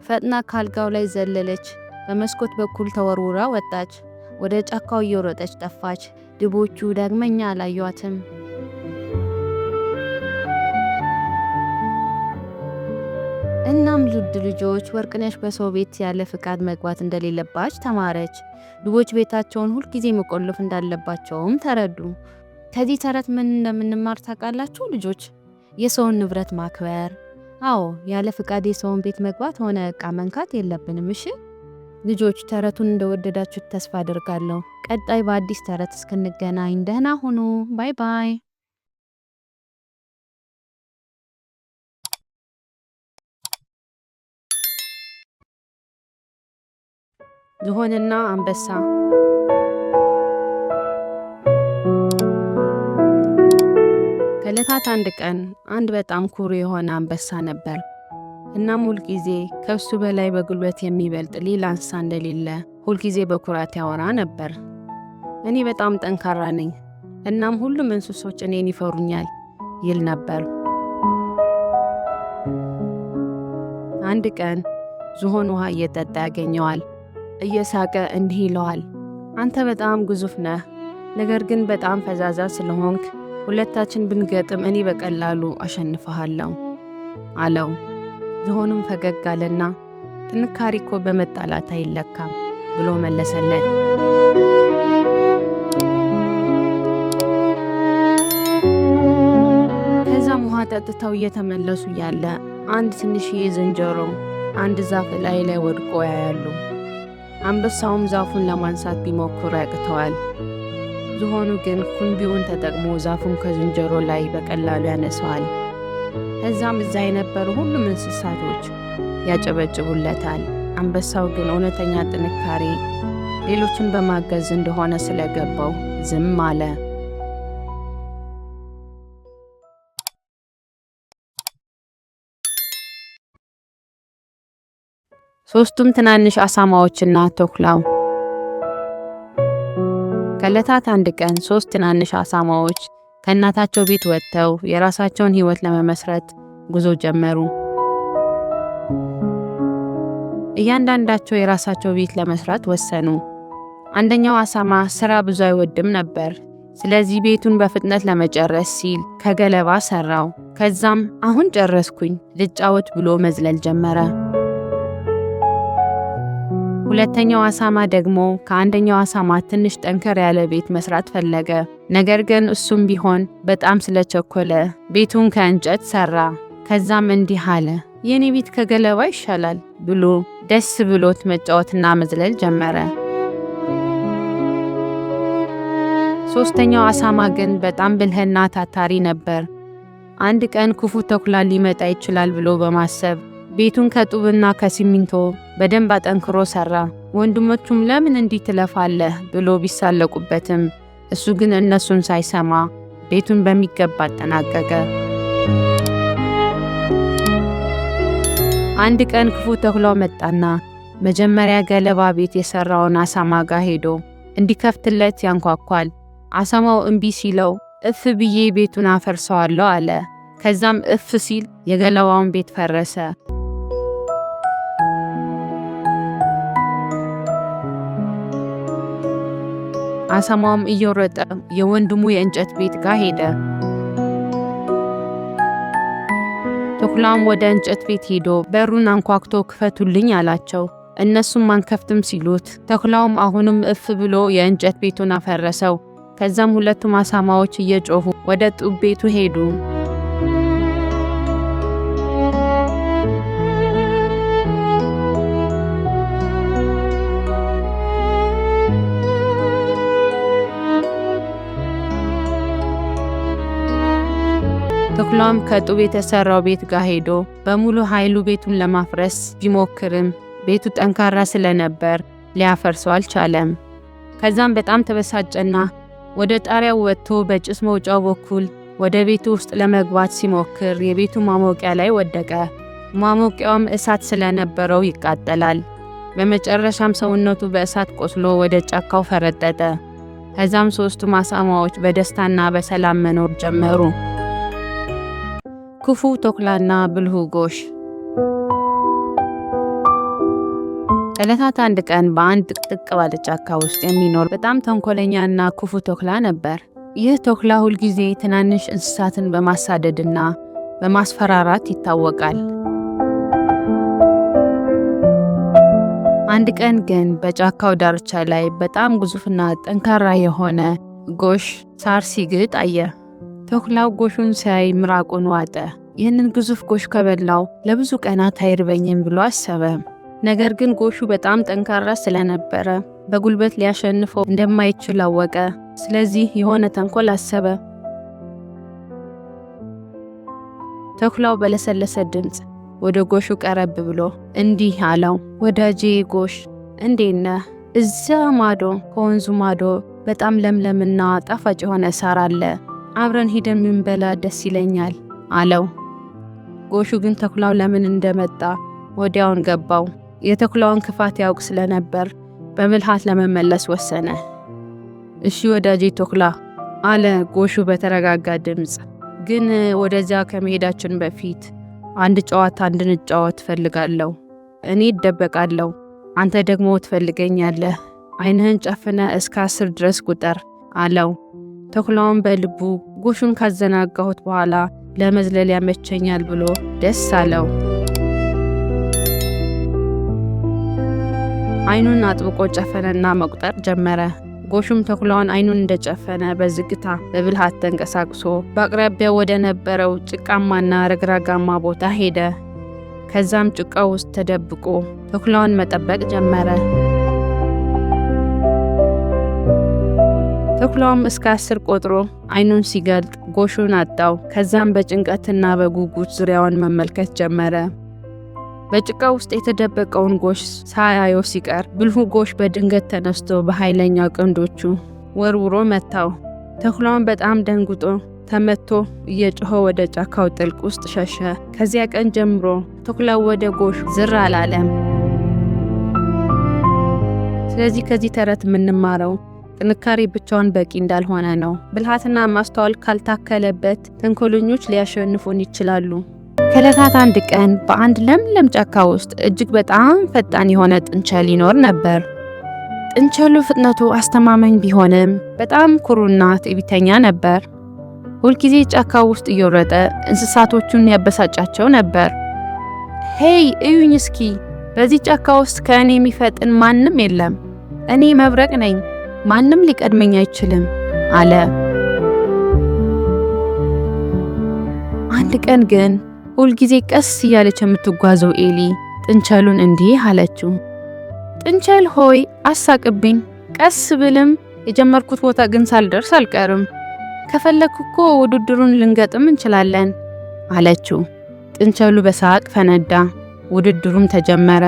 ፈጥና ካልጋው ላይ ዘለለች። በመስኮት በኩል ተወርውራ ወጣች። ወደ ጫካው እየሮጠች ጠፋች። ድቦቹ ዳግመኛ አላዩአትም። እናም ውድ ልጆች ወርቅነሽ በሰው ቤት ያለ ፍቃድ መግባት እንደሌለባች ተማረች። ድቦች ቤታቸውን ሁልጊዜ መቆለፍ እንዳለባቸውም ተረዱ። ከዚህ ተረት ምን እንደምንማር ታውቃላችሁ ልጆች? የሰውን ንብረት ማክበር። አዎ ያለ ፍቃድ የሰውን ቤት መግባት ሆነ ዕቃ መንካት የለብንም። እሺ ልጆች ተረቱን እንደወደዳችሁት ተስፋ አድርጋለሁ። ቀጣይ በአዲስ ተረት እስክንገናኝ ደህና ሁኑ። ባይ ባይ። ዝሆንና አንበሳ። ከዕለታት አንድ ቀን አንድ በጣም ኩሩ የሆነ አንበሳ ነበር። እናም ሁልጊዜ ከሱ በላይ በጉልበት የሚበልጥ ሌላ እንስሳ እንደሌለ ሁልጊዜ በኩራት ያወራ ነበር። እኔ በጣም ጠንካራ ነኝ፣ እናም ሁሉም እንስሶች እኔን ይፈሩኛል ይል ነበር። አንድ ቀን ዝሆን ውሃ እየጠጣ ያገኘዋል። እየሳቀ እንዲህ ይለዋል፣ አንተ በጣም ግዙፍ ነህ፣ ነገር ግን በጣም ፈዛዛ ስለሆንክ ሁለታችን ብንገጥም እኔ በቀላሉ አሸንፈሃለሁ አለው። ዝሆኑም ፈገግ አለና ጥንካሬ እኮ በመጣላት አይለካም ብሎ መለሰለት። ከዛም ውሃ ጠጥተው እየተመለሱ ያለ አንድ ትንሽዬ ዝንጀሮ አንድ ዛፍ ላይ ወድቆ ያያሉ። አንበሳውም ዛፉን ለማንሳት ቢሞክር ያቅተዋል። ዝሆኑ ግን ኩንቢውን ተጠቅሞ ዛፉን ከዝንጀሮ ላይ በቀላሉ ያነሳዋል። ከዛም እዛ የነበሩ ሁሉም እንስሳቶች ያጨበጭቡለታል። አንበሳው ግን እውነተኛ ጥንካሬ ሌሎችን በማገዝ እንደሆነ ስለገባው ዝም አለ። ሶስቱም ትናንሽ አሳማዎችና ተኩላው። ከዕለታት አንድ ቀን 3 ትናንሽ አሳማዎች ከእናታቸው ቤት ወጥተው የራሳቸውን ሕይወት ለመመስረት ጉዞ ጀመሩ። እያንዳንዳቸው የራሳቸው ቤት ለመስራት ወሰኑ። አንደኛው አሳማ ስራ ብዙ አይወድም ነበር። ስለዚህ ቤቱን በፍጥነት ለመጨረስ ሲል ከገለባ ሰራው። ከዛም አሁን ጨረስኩኝ ልጫወት ብሎ መዝለል ጀመረ። ሁለተኛው አሳማ ደግሞ ከአንደኛው አሳማ ትንሽ ጠንከር ያለ ቤት መስራት ፈለገ። ነገር ግን እሱም ቢሆን በጣም ስለቸኮለ ቤቱን ከእንጨት ሰራ። ከዛም እንዲህ አለ፣ የኔ ቤት ከገለባ ይሻላል ብሎ ደስ ብሎት መጫወትና መዝለል ጀመረ። ሶስተኛው አሳማ ግን በጣም ብልህና ታታሪ ነበር። አንድ ቀን ክፉ ተኩላ ሊመጣ ይችላል ብሎ በማሰብ ቤቱን ከጡብና ከሲሚንቶ በደንብ አጠንክሮ ሰራ። ወንድሞቹም ለምን እንዲህ ትለፋለህ ብሎ ቢሳለቁበትም እሱ ግን እነሱን ሳይሰማ ቤቱን በሚገባ አጠናቀቀ። አንድ ቀን ክፉ ተኩላው መጣና መጀመሪያ ገለባ ቤት የሰራውን አሳማ ጋር ሄዶ እንዲከፍትለት ያንኳኳል። አሳማው እምቢ ሲለው እፍ ብዬ ቤቱን አፈርሰዋለሁ አለ። ከዛም እፍ ሲል የገለባውን ቤት ፈረሰ። አሳማውም እየሮጠ የወንድሙ የእንጨት ቤት ጋር ሄደ። ተኩላውም ወደ እንጨት ቤት ሄዶ በሩን አንኳኩቶ ክፈቱልኝ አላቸው። እነሱም አንከፍትም ሲሉት ተኩላውም አሁንም እፍ ብሎ የእንጨት ቤቱን አፈረሰው። ከዛም ሁለቱም አሳማዎች እየጮሁ ወደ ጡብ ቤቱ ሄዱ። ተኩላውም ከጡብ የተሰራው ቤት ጋር ሄዶ በሙሉ ኃይሉ ቤቱን ለማፍረስ ቢሞክርም ቤቱ ጠንካራ ስለነበር ሊያፈርሰው አልቻለም። ከዛም በጣም ተበሳጨና ወደ ጣሪያው ወጥቶ በጭስ መውጫው በኩል ወደ ቤቱ ውስጥ ለመግባት ሲሞክር የቤቱ ማሞቂያ ላይ ወደቀ። ማሞቂያውም እሳት ስለነበረው ይቃጠላል። በመጨረሻም ሰውነቱ በእሳት ቆስሎ ወደ ጫካው ፈረጠጠ። ከዛም ሶስቱ አሳማዎች በደስታና በሰላም መኖር ጀመሩ። ክፉ ተኩላና ብልሁ ጎሽ። ከዕለታት አንድ ቀን በአንድ ጥቅጥቅ ባለ ጫካ ውስጥ የሚኖር በጣም ተንኮለኛና ክፉ ተኩላ ነበር። ይህ ተኩላ ሁልጊዜ ትናንሽ እንስሳትን በማሳደድና በማስፈራራት ይታወቃል። አንድ ቀን ግን በጫካው ዳርቻ ላይ በጣም ግዙፍና ጠንካራ የሆነ ጎሽ ሳር ሲግጥ አየ። ተኩላው ጎሹን ሲያይ ምራቁን ዋጠ። ይህንን ግዙፍ ጎሽ ከበላው ለብዙ ቀናት አይርበኝም ብሎ አሰበ። ነገር ግን ጎሹ በጣም ጠንካራ ስለነበረ በጉልበት ሊያሸንፈው እንደማይችል አወቀ። ስለዚህ የሆነ ተንኮል አሰበ። ተኩላው በለሰለሰ ድምፅ ወደ ጎሹ ቀረብ ብሎ እንዲህ አለው፣ ወዳጄ ጎሽ እንዴት ነህ? እዛ ማዶ ከወንዙ ማዶ በጣም ለምለምና ጣፋጭ የሆነ ሳር አለ። አብረን ሄደን ምንበላ ደስ ይለኛል አለው። ጎሹ ግን ተኩላው ለምን እንደመጣ ወዲያውን ገባው። የተኩላውን ክፋት ያውቅ ስለነበር በብልሃት ለመመለስ ወሰነ። እሺ ወዳጄ ተኩላ አለ ጎሹ በተረጋጋ ድምፅ፣ ግን ወደዚያ ከመሄዳችን በፊት አንድ ጨዋታ እንድንጫወት ፈልጋለሁ። እኔ እደበቃለሁ፣ አንተ ደግሞ ትፈልገኛለህ። ዓይንህን ጨፍነ እስከ 10 ድረስ ቁጠር አለው። ተኩላውን በልቡ ጎሹን ካዘናጋሁት በኋላ ለመዝለል ያመቸኛል ብሎ ደስ አለው። ዓይኑን አጥብቆ ጨፈነና መቁጠር ጀመረ። ጎሹም ተኩላውን ዓይኑን እንደጨፈነ በዝግታ በብልሃት ተንቀሳቅሶ በአቅራቢያው ወደ ነበረው ጭቃማና ረግራጋማ ቦታ ሄደ። ከዛም ጭቃው ውስጥ ተደብቆ ተኩላውን መጠበቅ ጀመረ። ተኩላውም እስከ 10 ቆጥሮ ዓይኑን ሲገልጥ ጎሹን አጣው። ከዛም በጭንቀትና በጉጉት ዙሪያውን መመልከት ጀመረ። በጭቃ ውስጥ የተደበቀውን ጎሽ ሳያየው ሲቀር ብልሁ ጎሽ በድንገት ተነስቶ በኃይለኛው ቀንዶቹ ወርውሮ መታው። ተኩላውን በጣም ደንግጦ ተመቶ እየጮኸ ወደ ጫካው ጥልቅ ውስጥ ሸሸ። ከዚያ ቀን ጀምሮ ተኩላው ወደ ጎሽ ዝር አላለም። ስለዚህ ከዚህ ተረት የምንማረው ጥንካሬ ብቻውን በቂ እንዳልሆነ ነው። ብልሃትና ማስተዋል ካልታከለበት ተንኮለኞች ሊያሸንፉን ይችላሉ። ከዕለታት አንድ ቀን በአንድ ለምለም ጫካ ውስጥ እጅግ በጣም ፈጣን የሆነ ጥንቸል ይኖር ነበር። ጥንቸሉ ፍጥነቱ አስተማማኝ ቢሆንም በጣም ኩሩና ትዕቢተኛ ነበር። ሁልጊዜ ጫካ ውስጥ እየወረደ እንስሳቶቹን ያበሳጫቸው ነበር። ሄይ እዩኝ እስኪ፣ በዚህ ጫካ ውስጥ ከእኔ የሚፈጥን ማንም የለም። እኔ መብረቅ ነኝ፣ ማንም ሊቀድመኝ አይችልም አለ። አንድ ቀን ግን ሁልጊዜ ቀስ እያለች የምትጓዘው ኤሊ ጥንቸሉን እንዲህ አለችው፣ ጥንቸል ሆይ አሳቅብኝ፣ ቀስ ብልም የጀመርኩት ቦታ ግን ሳልደርስ አልቀርም። ከፈለክ እኮ ውድድሩን ልንገጥም እንችላለን አለችው። ጥንቸሉ በሳቅ ፈነዳ። ውድድሩም ተጀመረ።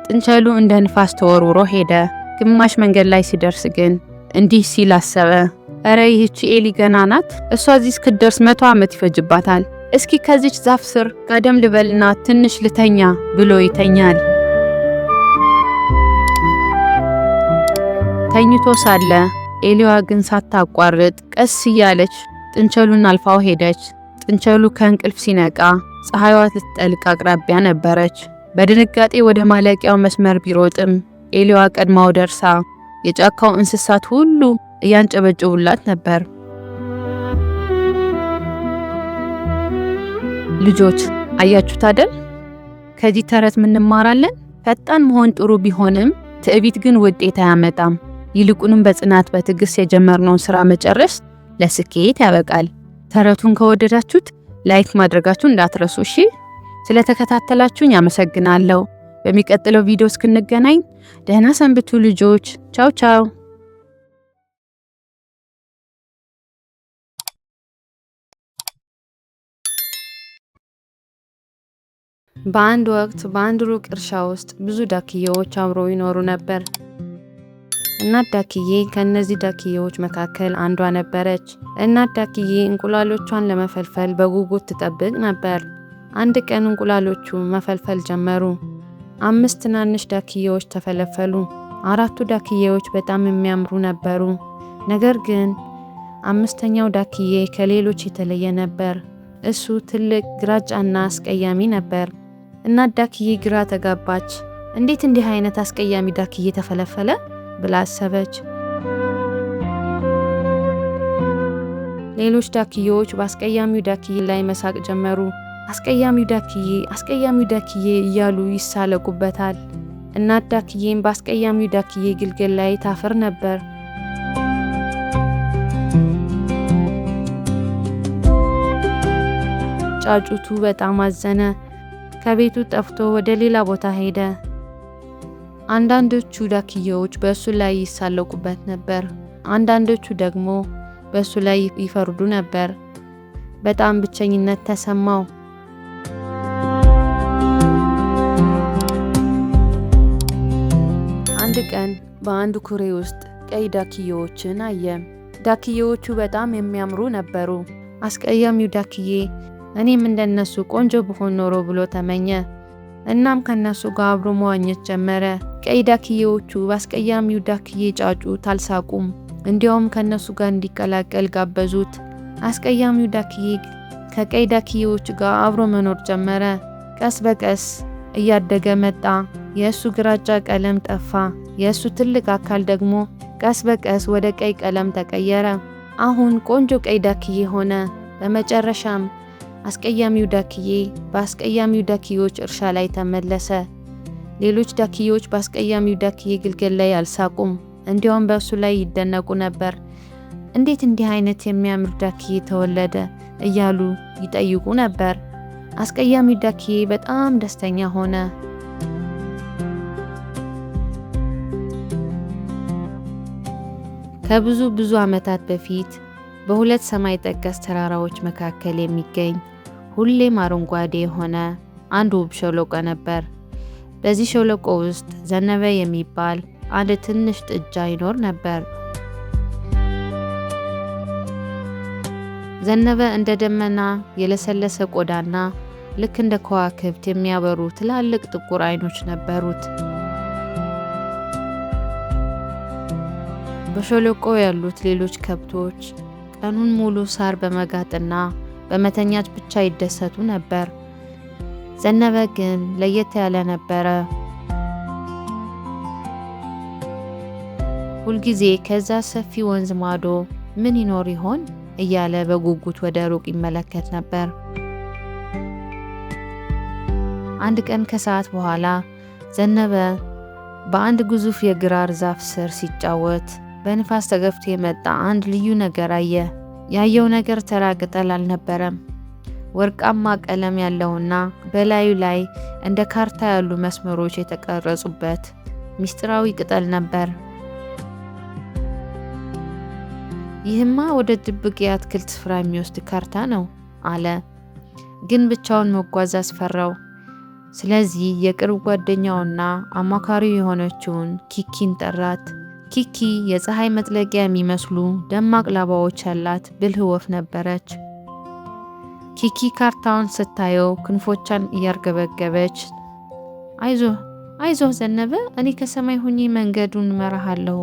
ጥንቸሉ እንደ ንፋስ ተወርውሮ ሄደ። ግማሽ መንገድ ላይ ሲደርስ ግን እንዲህ ሲል አሰበ፣ እረ ይህቺ ኤሊ ገና ናት። እሷ እዚህ እስክትደርስ 100 ዓመት ይፈጅባታል። እስኪ ከዚች ዛፍ ስር ጋደም ልበልና ትንሽ ልተኛ ብሎ ይተኛል። ተኝቶ ሳለ ኤሊዋ ግን ሳታቋርጥ ቀስ እያለች ጥንቸሉን አልፋው ሄደች። ጥንቸሉ ከእንቅልፍ ሲነቃ ፀሐይዋ ልትጠልቅ አቅራቢያ ነበረች። በድንጋጤ ወደ ማለቂያው መስመር ቢሮጥም ኤሊዋ ቀድማው ደርሳ የጫካው እንስሳት ሁሉ እያንጨበጨቡላት ነበር። ልጆች አያችሁት አይደል? ከዚህ ተረት ምን እንማራለን? ፈጣን መሆን ጥሩ ቢሆንም ትዕቢት ግን ውጤት አያመጣም። ይልቁንም በጽናት በትዕግስት የጀመርነውን ስራ መጨረስ ለስኬት ያበቃል። ተረቱን ከወደዳችሁት ላይክ ማድረጋችሁን እንዳትረሱ እሺ። ስለተከታተላችሁኝ አመሰግናለሁ። በሚቀጥለው ቪዲዮ እስክንገናኝ ደህና ሰንብቱ ልጆች። ቻው ቻው። በአንድ ወቅት በአንድ ሩቅ እርሻ ውስጥ ብዙ ዳክዬዎች አብረው ይኖሩ ነበር። እናት ዳክዬ ከእነዚህ ዳክዬዎች መካከል አንዷ ነበረች። እናት ዳክዬ እንቁላሎቿን ለመፈልፈል በጉጉት ትጠብቅ ነበር። አንድ ቀን እንቁላሎቹ መፈልፈል ጀመሩ። 5 ትናንሽ ዳክዬዎች ተፈለፈሉ። 4ቱ ዳክዬዎች በጣም የሚያምሩ ነበሩ። ነገር ግን 5ኛው ዳክዬ ከሌሎች የተለየ ነበር። እሱ ትልቅ፣ ግራጫና አስቀያሚ ነበር። እናት ዳክዬ ግራ ተጋባች። እንዴት እንዲህ አይነት አስቀያሚ ዳክዬ ተፈለፈለ ብላ አሰበች። ሌሎች ዳክዬዎች በአስቀያሚው ዳክዬ ላይ መሳቅ ጀመሩ። አስቀያሚው ዳክዬ፣ አስቀያሚው ዳክዬ እያሉ ይሳለቁበታል። እናት ዳክዬም በአስቀያሚው ዳክዬ ግልገል ላይ ታፍር ነበር። ጫጩቱ በጣም አዘነ። ከቤቱ ጠፍቶ ወደ ሌላ ቦታ ሄደ። አንዳንዶቹ ዳክዬዎች በእሱ ላይ ይሳለቁበት ነበር። አንዳንዶቹ ደግሞ በእሱ ላይ ይፈርዱ ነበር። በጣም ብቸኝነት ተሰማው። አንድ ቀን በአንድ ኩሬ ውስጥ ቀይ ዳክዬዎችን አየ። ዳክዬዎቹ በጣም የሚያምሩ ነበሩ። አስቀያሚው ዳክዬ እኔም እንደነሱ ቆንጆ ብሆን ኖሮ ብሎ ተመኘ። እናም ከነሱ ጋር አብሮ መዋኘት ጀመረ። ቀይ ዳክዬዎቹ በአስቀያሚው ዳክዬ ጫጩት አልሳቁም። እንዲያውም ከነሱ ጋር እንዲቀላቀል ጋበዙት። አስቀያሚው ዳክዬ ከቀይ ዳክዬዎች ጋር አብሮ መኖር ጀመረ። ቀስ በቀስ እያደገ መጣ። የእሱ ግራጫ ቀለም ጠፋ። የእሱ ትልቅ አካል ደግሞ ቀስ በቀስ ወደ ቀይ ቀለም ተቀየረ። አሁን ቆንጆ ቀይ ዳክዬ ሆነ። በመጨረሻም አስቀያሚው ዳክዬ በአስቀያሚው ዳክዬዎች እርሻ ላይ ተመለሰ። ሌሎች ዳክዬዎች በአስቀያሚው ዳክዬ ግልገል ላይ አልሳቁም። እንዲያውም በእሱ ላይ ይደነቁ ነበር። እንዴት እንዲህ አይነት የሚያምር ዳክዬ ተወለደ እያሉ ይጠይቁ ነበር። አስቀያሚው ዳክዬ በጣም ደስተኛ ሆነ። ከብዙ ዓመታት በፊት በሁለት ሰማይ ጠቀስ ተራራዎች መካከል የሚገኝ ሁሌም አረንጓዴ የሆነ አንድ ውብ ሸለቆ ነበር። በዚህ ሸለቆ ውስጥ ዘነበ የሚባል አንድ ትንሽ ጥጃ ይኖር ነበር። ዘነበ እንደ ደመና የለሰለሰ ቆዳና ልክ እንደ ከዋክብት የሚያበሩ ትላልቅ ጥቁር አይኖች ነበሩት። በሸለቆ ያሉት ሌሎች ከብቶች ቀኑን ሙሉ ሳር በመጋጥና በመተኛት ብቻ ይደሰቱ ነበር። ዘነበ ግን ለየት ያለ ነበረ። ሁልጊዜ ከዛ ሰፊ ወንዝ ማዶ ምን ይኖር ይሆን እያለ በጉጉት ወደ ሩቅ ይመለከት ነበር። አንድ ቀን ከሰዓት በኋላ ዘነበ በአንድ ግዙፍ የግራር ዛፍ ስር ሲጫወት በንፋስ ተገፍቶ የመጣ አንድ ልዩ ነገር አየ። ያየው ነገር ተራ ቅጠል አልነበረም። ወርቃማ ቀለም ያለውና በላዩ ላይ እንደ ካርታ ያሉ መስመሮች የተቀረጹበት ሚስጥራዊ ቅጠል ነበር። ይህማ ወደ ድብቅ የአትክልት ስፍራ የሚወስድ ካርታ ነው አለ። ግን ብቻውን መጓዝ አስፈራው። ስለዚህ የቅርብ ጓደኛውና አማካሪው የሆነችውን ኪኪን ጠራት። ኪኪ የፀሐይ መጥለቂያ የሚመስሉ ደማቅ ላባዎች ያላት ብልህ ወፍ ነበረች። ኪኪ ካርታውን ስታየው ክንፎቿን እያርገበገበች አይዞህ ዘነበ፣ እኔ ከሰማይ ሆኜ መንገዱን እመራሃለሁ፣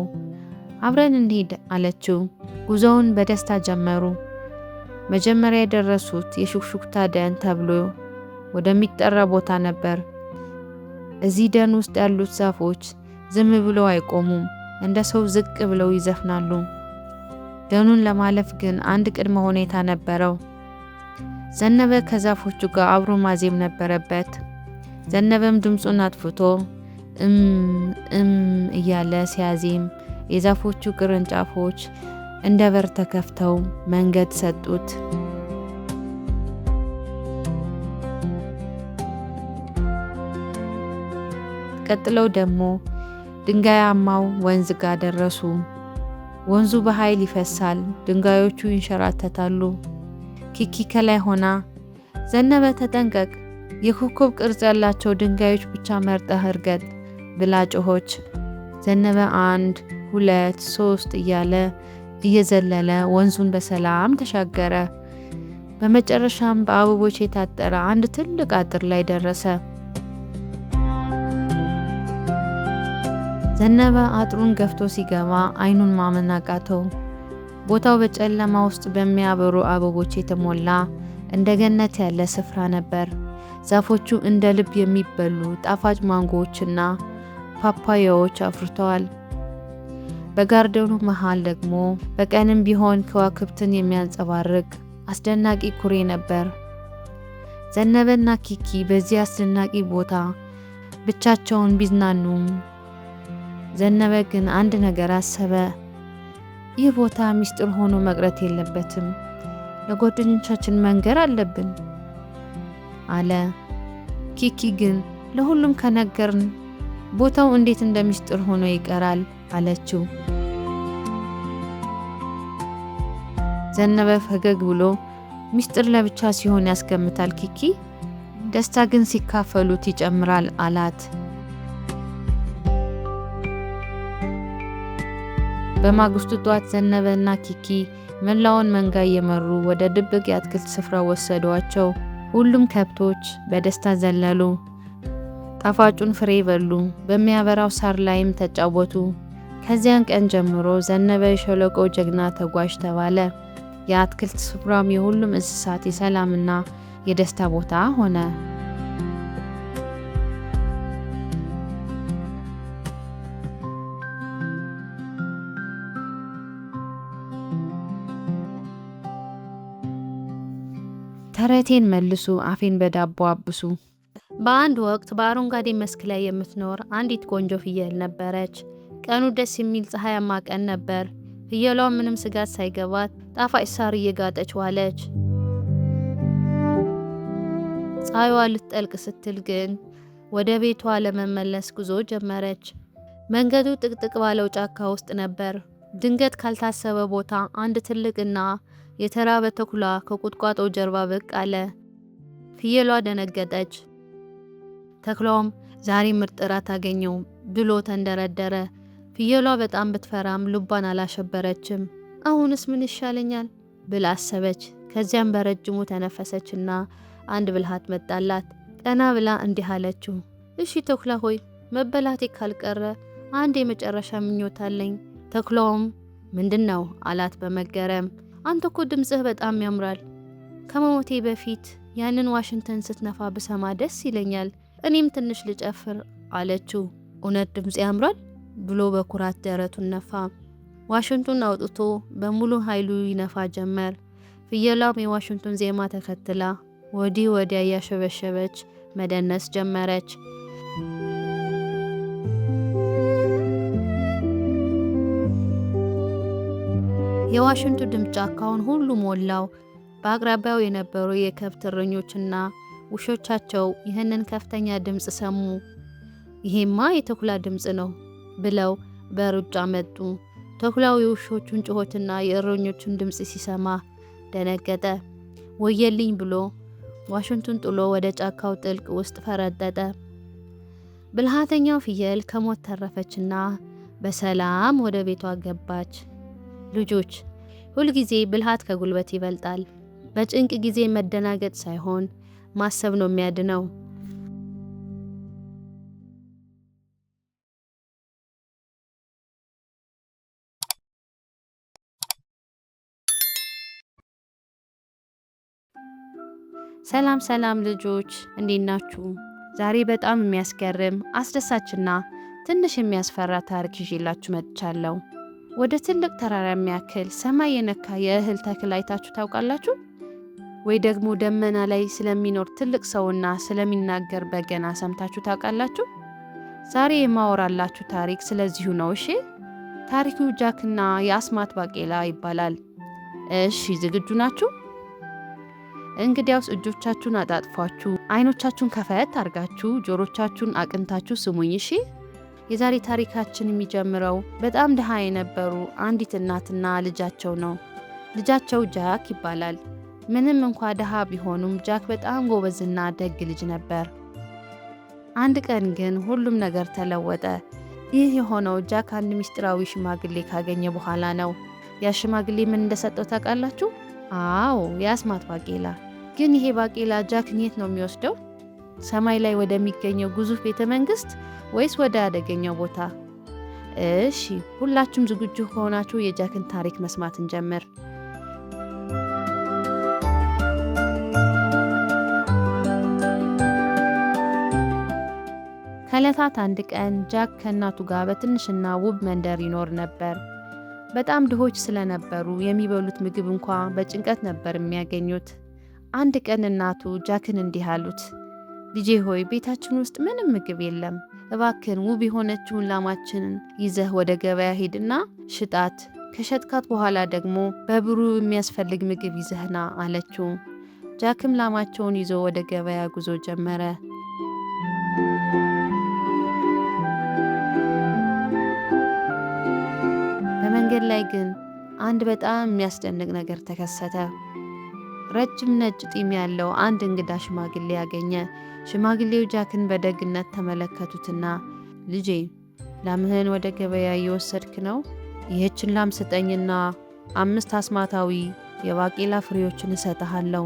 አብረን እንሂድ አለችው። ጉዞውን በደስታ ጀመሩ። መጀመሪያ የደረሱት የሹክሹክታ ደን ተብሎ ወደሚጠራ ቦታ ነበር። እዚህ ደን ውስጥ ያሉት ዛፎች ዝም ብለው አይቆሙም፣ እንደ ሰው ዝቅ ብለው ይዘፍናሉ። ደኑን ለማለፍ ግን አንድ ቅድመ ሁኔታ ነበረው። ዘነበ ከዛፎቹ ጋር አብሮ ማዜም ነበረበት። ዘነበም ድምፁን አጥፍቶ እያለ ሲያዜም የዛፎቹ ቅርንጫፎች እንደ በር ተከፍተው መንገድ ሰጡት። ቀጥለው ደግሞ ድንጋያማው ወንዝ ጋር ደረሱ። ወንዙ በኃይል ይፈሳል፣ ድንጋዮቹ ይንሸራተታሉ። ኪኪ ከላይ ሆና ዘነበ ተጠንቀቅ፣ የኮከብ ቅርጽ ያላቸው ድንጋዮች ብቻ መርጠህ እርገጥ ብላ ጮኸች። ዘነበ 1 2 3 እያለ እየዘለለ ወንዙን በሰላም ተሻገረ። በመጨረሻም በአበቦች የታጠረ አንድ ትልቅ አጥር ላይ ደረሰ። ዘነበ አጥሩን ገፍቶ ሲገባ አይኑን ማመን አቃተው። ቦታው በጨለማ ውስጥ በሚያበሩ አበቦች የተሞላ እንደ ገነት ያለ ስፍራ ነበር። ዛፎቹ እንደ ልብ የሚበሉ ጣፋጭ ማንጎዎችና ፓፓያዎች አፍርተዋል። በጋርደኑ መሃል ደግሞ በቀንም ቢሆን ከዋክብትን የሚያንጸባርቅ አስደናቂ ኩሬ ነበር። ዘነበና ኪኪ በዚህ አስደናቂ ቦታ ብቻቸውን ቢዝናኑም ዘነበ ግን አንድ ነገር አሰበ። ይህ ቦታ ሚስጥር ሆኖ መቅረት የለበትም፣ ለጓደኞቻችን መንገር አለብን አለ። ኪኪ ግን ለሁሉም ከነገርን ቦታው እንዴት እንደሚስጥር ሆኖ ይቀራል አለችው። ዘነበ ፈገግ ብሎ ሚስጥር ለብቻ ሲሆን ያስገምታል ኪኪ፣ ደስታ ግን ሲካፈሉት ይጨምራል አላት። በማግስቱ ጧት ዘነበና ኪኪ መላውን መንጋ እየመሩ ወደ ድብቅ የአትክልት ስፍራ ወሰዷቸው። ሁሉም ከብቶች በደስታ ዘለሉ፣ ጣፋጩን ፍሬ በሉ፣ በሚያበራው ሳር ላይም ተጫወቱ። ከዚያን ቀን ጀምሮ ዘነበ የሸለቆ ጀግና ተጓዥ ተባለ። የአትክልት ስፍራም የሁሉም እንስሳት የሰላምና የደስታ ቦታ ሆነ። ተረቴን መልሱ፣ አፌን በዳቦ አብሱ። በአንድ ወቅት በአረንጓዴ መስክ ላይ የምትኖር አንዲት ቆንጆ ፍየል ነበረች። ቀኑ ደስ የሚል ፀሐያማ ቀን ነበር። ፍየሏ ምንም ስጋት ሳይገባት ጣፋጭ ሳር እየጋጠች ዋለች። ፀሐይዋ ልትጠልቅ ስትል ግን ወደ ቤቷ ለመመለስ ጉዞ ጀመረች። መንገዱ ጥቅጥቅ ባለው ጫካ ውስጥ ነበር። ድንገት ካልታሰበ ቦታ አንድ ትልቅና የተራበ ተኩላ ከቁጥቋጦ ጀርባ ብቅ አለ። ፍየሏ ደነገጠች። ተኩላውም ዛሬ ምርጥ ራት አገኘው ብሎ ተንደረደረ። ፍየሏ በጣም ብትፈራም ልቧን አላሸበረችም። አሁንስ ምን ይሻለኛል ብላ አሰበች። ከዚያም በረጅሙ ተነፈሰችና አንድ ብልሃት መጣላት። ቀና ብላ እንዲህ አለችው፣ እሺ ተኩላ ሆይ መበላቴ ካልቀረ አንድ የመጨረሻ ምኞት አለኝ። ተኩላውም ምንድነው አላት በመገረም። አንተ እኮ ድምጽህ በጣም ያምራል። ከመሞቴ በፊት ያንን ዋሽንተን ስትነፋ ብሰማ ደስ ይለኛል። እኔም ትንሽ ልጨፍር አለችው። እውነት ድምጽ ያምራል ብሎ በኩራት ደረቱን ነፋ። ዋሽንቱን አውጥቶ በሙሉ ኃይሉ ይነፋ ጀመር። ፍየሏም የዋሽንቱን ዜማ ተከትላ ወዲህ ወዲያ እያሸበሸበች መደነስ ጀመረች። የዋሽንቱ ድምፅ ጫካውን ሁሉ ሞላው። በአቅራቢያው የነበሩ የከብት እረኞችና ውሾቻቸው ይህንን ከፍተኛ ድምፅ ሰሙ። ይሄማ የተኩላ ድምፅ ነው ብለው በሩጫ መጡ። ተኩላው የውሾቹን ጩኸትና የእረኞቹን ድምፅ ሲሰማ ደነገጠ። ወየልኝ ብሎ ዋሽንቱን ጥሎ ወደ ጫካው ጥልቅ ውስጥ ፈረጠጠ። ብልሃተኛው ፍየል ከሞት ተረፈችና በሰላም ወደ ቤቷ ገባች። ልጆች፣ ሁልጊዜ ብልሃት ከጉልበት ይበልጣል። በጭንቅ ጊዜ መደናገጥ ሳይሆን ማሰብ ነው የሚያድነው። ሰላም ሰላም ልጆች፣ እንዴት ናችሁ? ዛሬ በጣም የሚያስገርም አስደሳችና ትንሽ የሚያስፈራ ታሪክ ይዤላችሁ መጥቻለሁ። ወደ ትልቅ ተራራ የሚያክል ሰማይ የነካ የእህል ተክል አይታችሁ ታውቃላችሁ? ወይ ደግሞ ደመና ላይ ስለሚኖር ትልቅ ሰውና ስለሚናገር በገና ሰምታችሁ ታውቃላችሁ? ዛሬ የማወራላችሁ ታሪክ ስለዚሁ ነው። እሺ፣ ታሪኩ ጃክና የአስማት ባቄላ ይባላል። እሺ፣ ዝግጁ ናችሁ? እንግዲያውስ እጆቻችሁን አጣጥፏችሁ፣ አይኖቻችሁን ከፈት አርጋችሁ፣ ጆሮቻችሁን አቅንታችሁ ስሙኝ። እሺ፣ የዛሬ ታሪካችን የሚጀምረው በጣም ድሃ የነበሩ አንዲት እናትና ልጃቸው ነው። ልጃቸው ጃክ ይባላል። ምንም እንኳ ድሃ ቢሆኑም ጃክ በጣም ጎበዝና ደግ ልጅ ነበር። አንድ ቀን ግን ሁሉም ነገር ተለወጠ። ይህ የሆነው ጃክ አንድ ምስጢራዊ ሽማግሌ ካገኘ በኋላ ነው። ያ ሽማግሌ ምን እንደሰጠው ታውቃላችሁ? አዎ፣ የአስማት ባቄላ። ግን ይሄ ባቄላ ጃክን የት ነው የሚወስደው? ሰማይ ላይ ወደሚገኘው ግዙፍ ቤተ መንግስት ወይስ ወደ አደገኛው ቦታ? እሺ፣ ሁላችሁም ዝግጁ ከሆናችሁ የጃክን ታሪክ መስማት እንጀምር። ከዕለታት አንድ ቀን ጃክ ከእናቱ ጋር በትንሽና ውብ መንደር ይኖር ነበር። በጣም ድሆች ስለነበሩ የሚበሉት ምግብ እንኳ በጭንቀት ነበር የሚያገኙት። አንድ ቀን እናቱ ጃክን እንዲህ አሉት፣ ልጄ ሆይ ቤታችን ውስጥ ምንም ምግብ የለም። እባክን ውብ የሆነችውን ላማችንን ይዘህ ወደ ገበያ ሂድና ሽጣት። ከሸጥካት በኋላ ደግሞ በብሩ የሚያስፈልግ ምግብ ይዘህና አለችው። ጃክም ላማቸውን ይዞ ወደ ገበያ ጉዞ ጀመረ። በመንገድ ላይ ግን አንድ በጣም የሚያስደንቅ ነገር ተከሰተ። ረጅም ነጭ ጢም ያለው አንድ እንግዳ ሽማግሌ ያገኘ። ሽማግሌው ጃክን በደግነት ተመለከቱትና ልጄ፣ ላምህን ወደ ገበያ እየወሰድክ ነው? ይህችን ላም ስጠኝና 5 አስማታዊ የባቄላ ፍሬዎችን እሰጥሃለሁ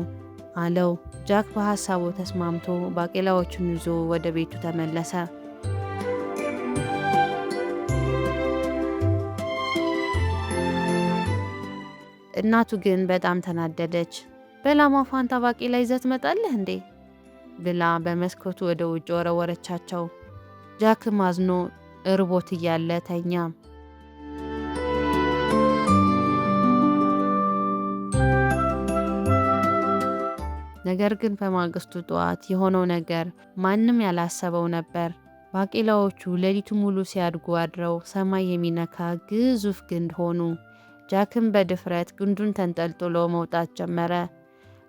አለው። ጃክ በሐሳቡ ተስማምቶ ባቄላዎቹን ይዞ ወደ ቤቱ ተመለሰ። እናቱ ግን በጣም ተናደደች። በላሟ ፋንታ ባቄላ ይዘህ ትመጣለህ እንዴ? ብላ በመስኮቱ ወደ ውጭ ወረወረቻቸው። ጃክም አዝኖ እርቦት እያለ ተኛ። ነገር ግን በማግስቱ ጠዋት የሆነው ነገር ማንም ያላሰበው ነበር። ባቄላዎቹ ሌሊቱ ሙሉ ሲያድጉ አድረው ሰማይ የሚነካ ግዙፍ ግንድ ሆኑ። ጃክም በድፍረት ግንዱን ተንጠልጥሎ መውጣት ጀመረ።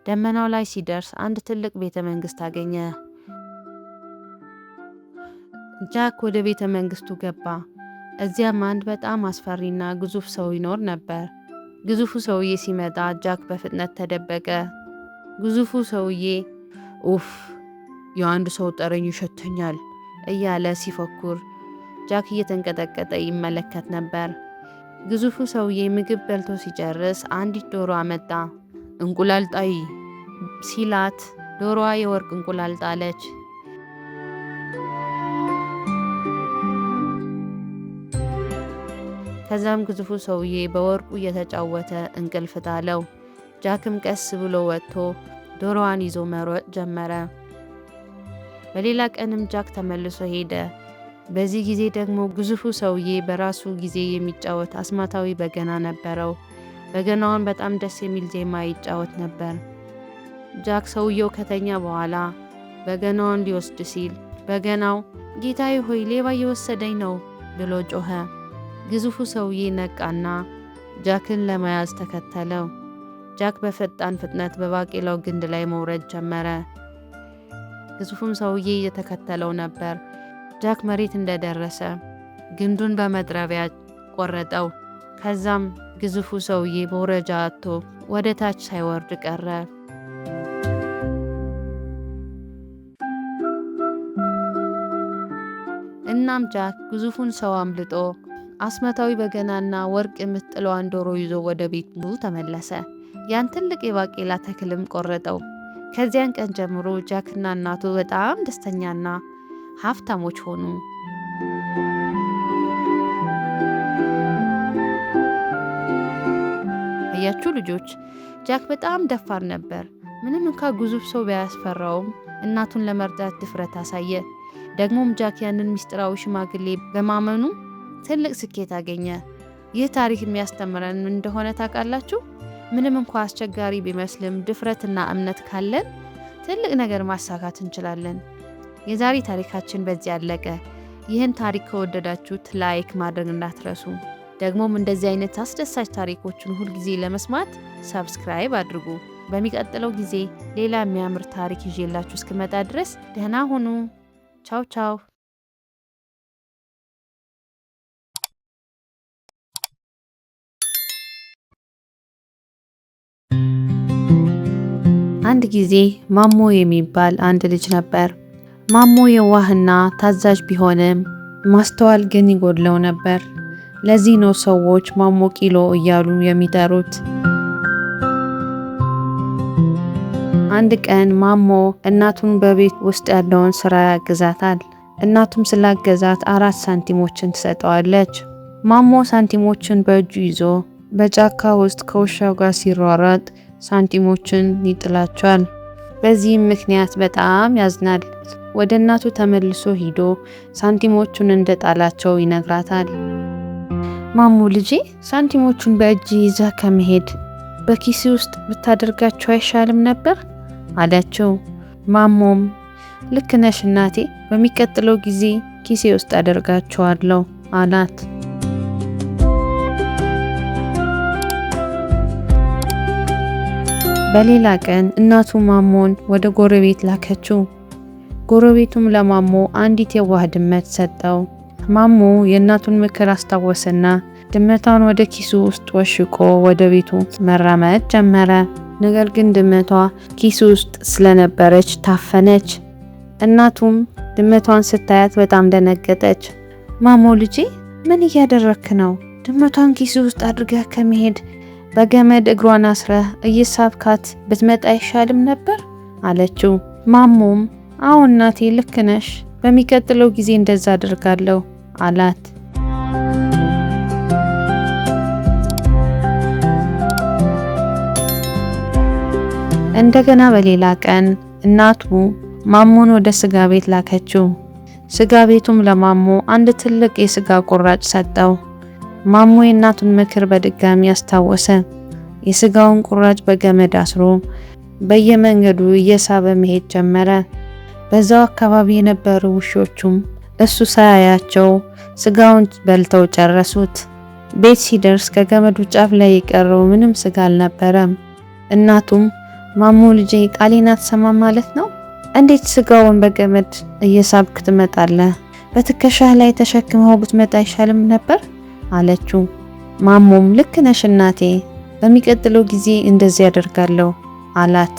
ደመናው ላይ ሲደርስ አንድ ትልቅ ቤተ መንግስት አገኘ። ጃክ ወደ ቤተ መንግስቱ ገባ። እዚያም አንድ በጣም አስፈሪና ግዙፍ ሰው ይኖር ነበር። ግዙፉ ሰውዬ ሲመጣ ጃክ በፍጥነት ተደበቀ። ግዙፉ ሰውዬ ኡፍ፣ የአንድ ሰው ጠረን ይሸተኛል እያለ ሲፎክር ጃክ እየተንቀጠቀጠ ይመለከት ነበር። ግዙፉ ሰውዬ ምግብ በልቶ ሲጨርስ አንዲት ዶሮ አመጣ። እንቁላል ጣይ ሲላት ዶሮዋ የወርቅ እንቁላል ጣለች። ከዛም ግዙፉ ሰውዬ በወርቁ እየተጫወተ እንቅልፍ ጣለው። ጃክም ቀስ ብሎ ወጥቶ ዶሮዋን ይዞ መሮጥ ጀመረ። በሌላ ቀንም ጃክ ተመልሶ ሄደ። በዚህ ጊዜ ደግሞ ግዙፉ ሰውዬ በራሱ ጊዜ የሚጫወት አስማታዊ በገና ነበረው። በገናውን በጣም ደስ የሚል ዜማ ይጫወት ነበር። ጃክ ሰውየው ከተኛ በኋላ በገናውን ሊወስድ ሲል በገናው ጌታዬ ሆይ ሌባ እየወሰደኝ ነው ብሎ ጮኸ። ግዙፉ ሰውዬ ነቃና ጃክን ለመያዝ ተከተለው። ጃክ በፈጣን ፍጥነት በባቄላው ግንድ ላይ መውረድ ጀመረ። ግዙፉም ሰውዬ እየተከተለው ነበር። ጃክ መሬት እንደደረሰ ግንዱን በመጥረቢያ ቆረጠው። ከዛም ግዙፉ ሰውዬ መውረጃ አጥቶ ወደ ታች ሳይወርድ ቀረ። እናም ጃክ ግዙፉን ሰው አምልጦ አስማታዊ በገናና ወርቅ የምትጥለዋን ዶሮ ይዞ ወደ ቤቱ ተመለሰ። ያን ትልቅ የባቄላ ተክልም ቆረጠው። ከዚያን ቀን ጀምሮ ጃክና እናቱ በጣም ደስተኛና ሀብታሞች ሆኑ። አያችሁ ልጆች፣ ጃክ በጣም ደፋር ነበር። ምንም እንኳ ግዙፍ ሰው ቢያስፈራውም እናቱን ለመርዳት ድፍረት አሳየ። ደግሞም ጃክ ያንን ምስጢራዊ ሽማግሌ በማመኑ ትልቅ ስኬት አገኘ። ይህ ታሪክ የሚያስተምረን ምን እንደሆነ ታውቃላችሁ? ምንም እንኳ አስቸጋሪ ቢመስልም ድፍረትና እምነት ካለን ትልቅ ነገር ማሳካት እንችላለን። የዛሬ ታሪካችን በዚህ አለቀ። ይህን ታሪክ ከወደዳችሁት ላይክ ማድረግ እንዳትረሱ። ደግሞም እንደዚህ አይነት አስደሳች ታሪኮችን ሁልጊዜ ለመስማት ሰብስክራይብ አድርጉ። በሚቀጥለው ጊዜ ሌላ የሚያምር ታሪክ ይዤላችሁ እስክመጣ ድረስ ደህና ሁኑ። ቻው ቻው። አንድ ጊዜ ማሞ የሚባል አንድ ልጅ ነበር። ማሞ የዋህና ታዛዥ ቢሆንም ማስተዋል ግን ይጎድለው ነበር። ለዚህ ነው ሰዎች ማሞ ቂሎ እያሉ የሚጠሩት። አንድ ቀን ማሞ እናቱን በቤት ውስጥ ያለውን ስራ ያግዛታል። እናቱም ስላገዛት 4 ሳንቲሞችን ትሰጠዋለች። ማሞ ሳንቲሞችን በእጁ ይዞ በጫካ ውስጥ ከውሻው ጋር ሲሯሯጥ ሳንቲሞችን ይጥላቸዋል። በዚህም ምክንያት በጣም ያዝናል። ወደ እናቱ ተመልሶ ሂዶ ሳንቲሞቹን እንደጣላቸው ይነግራታል። ማሞ ልጄ፣ ሳንቲሞቹን በእጅ ይዘህ ከመሄድ በኪሲ ውስጥ ብታደርጋቸው አይሻልም ነበር አለችው። ማሞም ልክ ነሽ እናቴ፣ በሚቀጥለው ጊዜ ኪሴ ውስጥ አደርጋቸዋለሁ አላት። በሌላ ቀን እናቱ ማሞን ወደ ጎረቤት ላከችው። ጎረቤቱም ለማሞ አንዲት የዋህ ድመት ሰጠው። ማሞ የእናቱን ምክር አስታወሰና ድመቷን ወደ ኪሱ ውስጥ ወሽቆ ወደ ቤቱ መራመድ ጀመረ። ነገር ግን ድመቷ ኪሱ ውስጥ ስለነበረች ታፈነች። እናቱም ድመቷን ስታያት በጣም ደነገጠች። ማሞ ልጄ፣ ምን እያደረክ ነው? ድመቷን ኪሱ ውስጥ አድርገህ ከመሄድ በገመድ እግሯን አስረህ እየሳብካት ብትመጣ አይሻልም ነበር አለችው። ማሞም አዎ እናቴ ልክ ነሽ፣ በሚቀጥለው ጊዜ እንደዛ አድርጋለሁ አላት። እንደገና በሌላ ቀን እናቱ ማሞን ወደ ስጋ ቤት ላከችው። ስጋ ቤቱም ለማሞ አንድ ትልቅ የስጋ ቁራጭ ሰጠው። ማሞ የእናቱን ምክር በድጋሚ አስታወሰ። የስጋውን ቁራጭ በገመድ አስሮ በየመንገዱ እየሳበ መሄድ ጀመረ። በዛው አካባቢ የነበሩ ውሾቹም እሱ ሳያያቸው ስጋውን በልተው ጨረሱት። ቤት ሲደርስ ከገመዱ ጫፍ ላይ የቀረው ምንም ስጋ አልነበረም። እናቱም ማሞ ልጄ፣ ቃሌን አትሰማም ማለት ነው? እንዴት ስጋውን በገመድ እየሳብክ ትመጣለህ? በትከሻህ ላይ ተሸክመው ብትመጣ አይሻልም ነበር አለችው። ማሞም ልክ ነሽ እናቴ፣ በሚቀጥለው ጊዜ እንደዚህ ያደርጋለሁ አላት።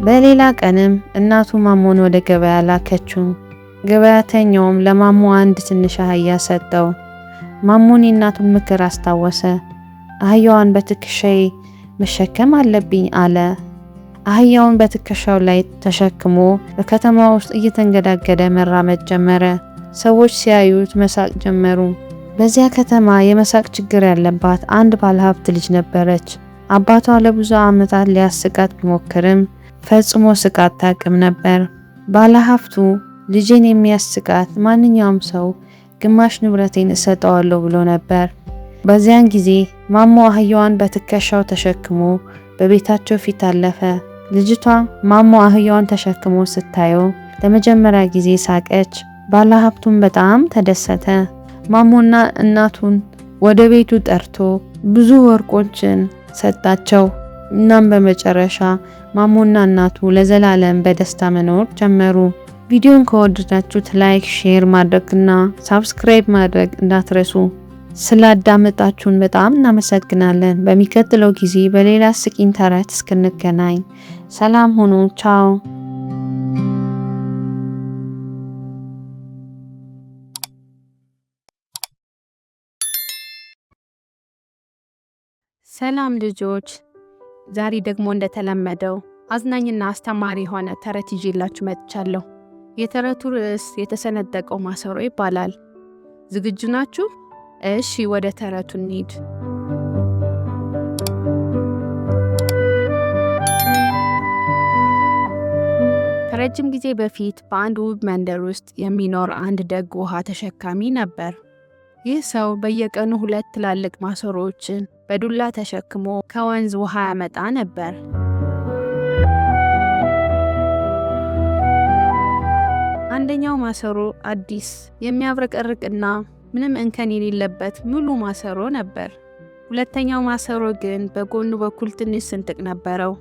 በሌላ ቀንም እናቱ ማሞን ወደ ገበያ ላከችው። ገበያተኛውም ለማሞ አንድ ትንሽ አህያ ሰጠው። ማሞን የእናቱን ምክር አስታወሰ። አህያዋን በትከሻዬ መሸከም አለብኝ አለ። አህያውን በትከሻው ላይ ተሸክሞ በከተማ ውስጥ እየተንገዳገደ መራመድ ጀመረ። ሰዎች ሲያዩት መሳቅ ጀመሩ። በዚያ ከተማ የመሳቅ ችግር ያለባት አንድ ባለሀብት ልጅ ነበረች። አባቷ ለብዙ ዓመታት ሊያስቃት ቢሞክርም ፈጽሞ ስቃ አታውቅም ነበር። ባለሀብቱ ልጄን የሚያስቃት ማንኛውም ሰው ግማሽ ንብረቴን እሰጠዋለሁ ብሎ ነበር። በዚያን ጊዜ ማሞ አህያዋን በትከሻው ተሸክሞ በቤታቸው ፊት አለፈ። ልጅቷ ማሞ አህያዋን ተሸክሞ ስታየው ለመጀመሪያ ጊዜ ሳቀች። ባለሀብቱም በጣም ተደሰተ። ማሞና እናቱን ወደ ቤቱ ጠርቶ ብዙ ወርቆችን ሰጣቸው። እናም በመጨረሻ ማሞና እናቱ ለዘላለም በደስታ መኖር ጀመሩ። ቪዲዮን ከወደዳችሁት ላይክ፣ ሼር ማድረግና ሳብስክራይብ ማድረግ እንዳትረሱ። ስላዳመጣችሁን በጣም እናመሰግናለን። በሚቀጥለው ጊዜ በሌላ አስቂኝ ተረት እስክንገናኝ ሰላም ሁኑ። ቻው። ሰላም ልጆች፣ ዛሬ ደግሞ እንደተለመደው አዝናኝና አስተማሪ የሆነ ተረት ይዤላችሁ መጥቻለሁ። የተረቱ ርዕስ የተሰነጠቀው ማሰሮ ይባላል። ዝግጁ ናችሁ? እሺ፣ ወደ ተረቱ እንሂድ። ከረጅም ጊዜ በፊት በአንድ ውብ መንደር ውስጥ የሚኖር አንድ ደግ ውሃ ተሸካሚ ነበር። ይህ ሰው በየቀኑ 2 ትላልቅ ማሰሮዎችን በዱላ ተሸክሞ ከወንዝ ውሃ ያመጣ ነበር። አንደኛው ማሰሮ አዲስ የሚያብረቀርቅና ምንም እንከን የሌለበት ሙሉ ማሰሮ ነበር። ሁለተኛው ማሰሮ ግን በጎኑ በኩል ትንሽ ስንጥቅ ነበረው።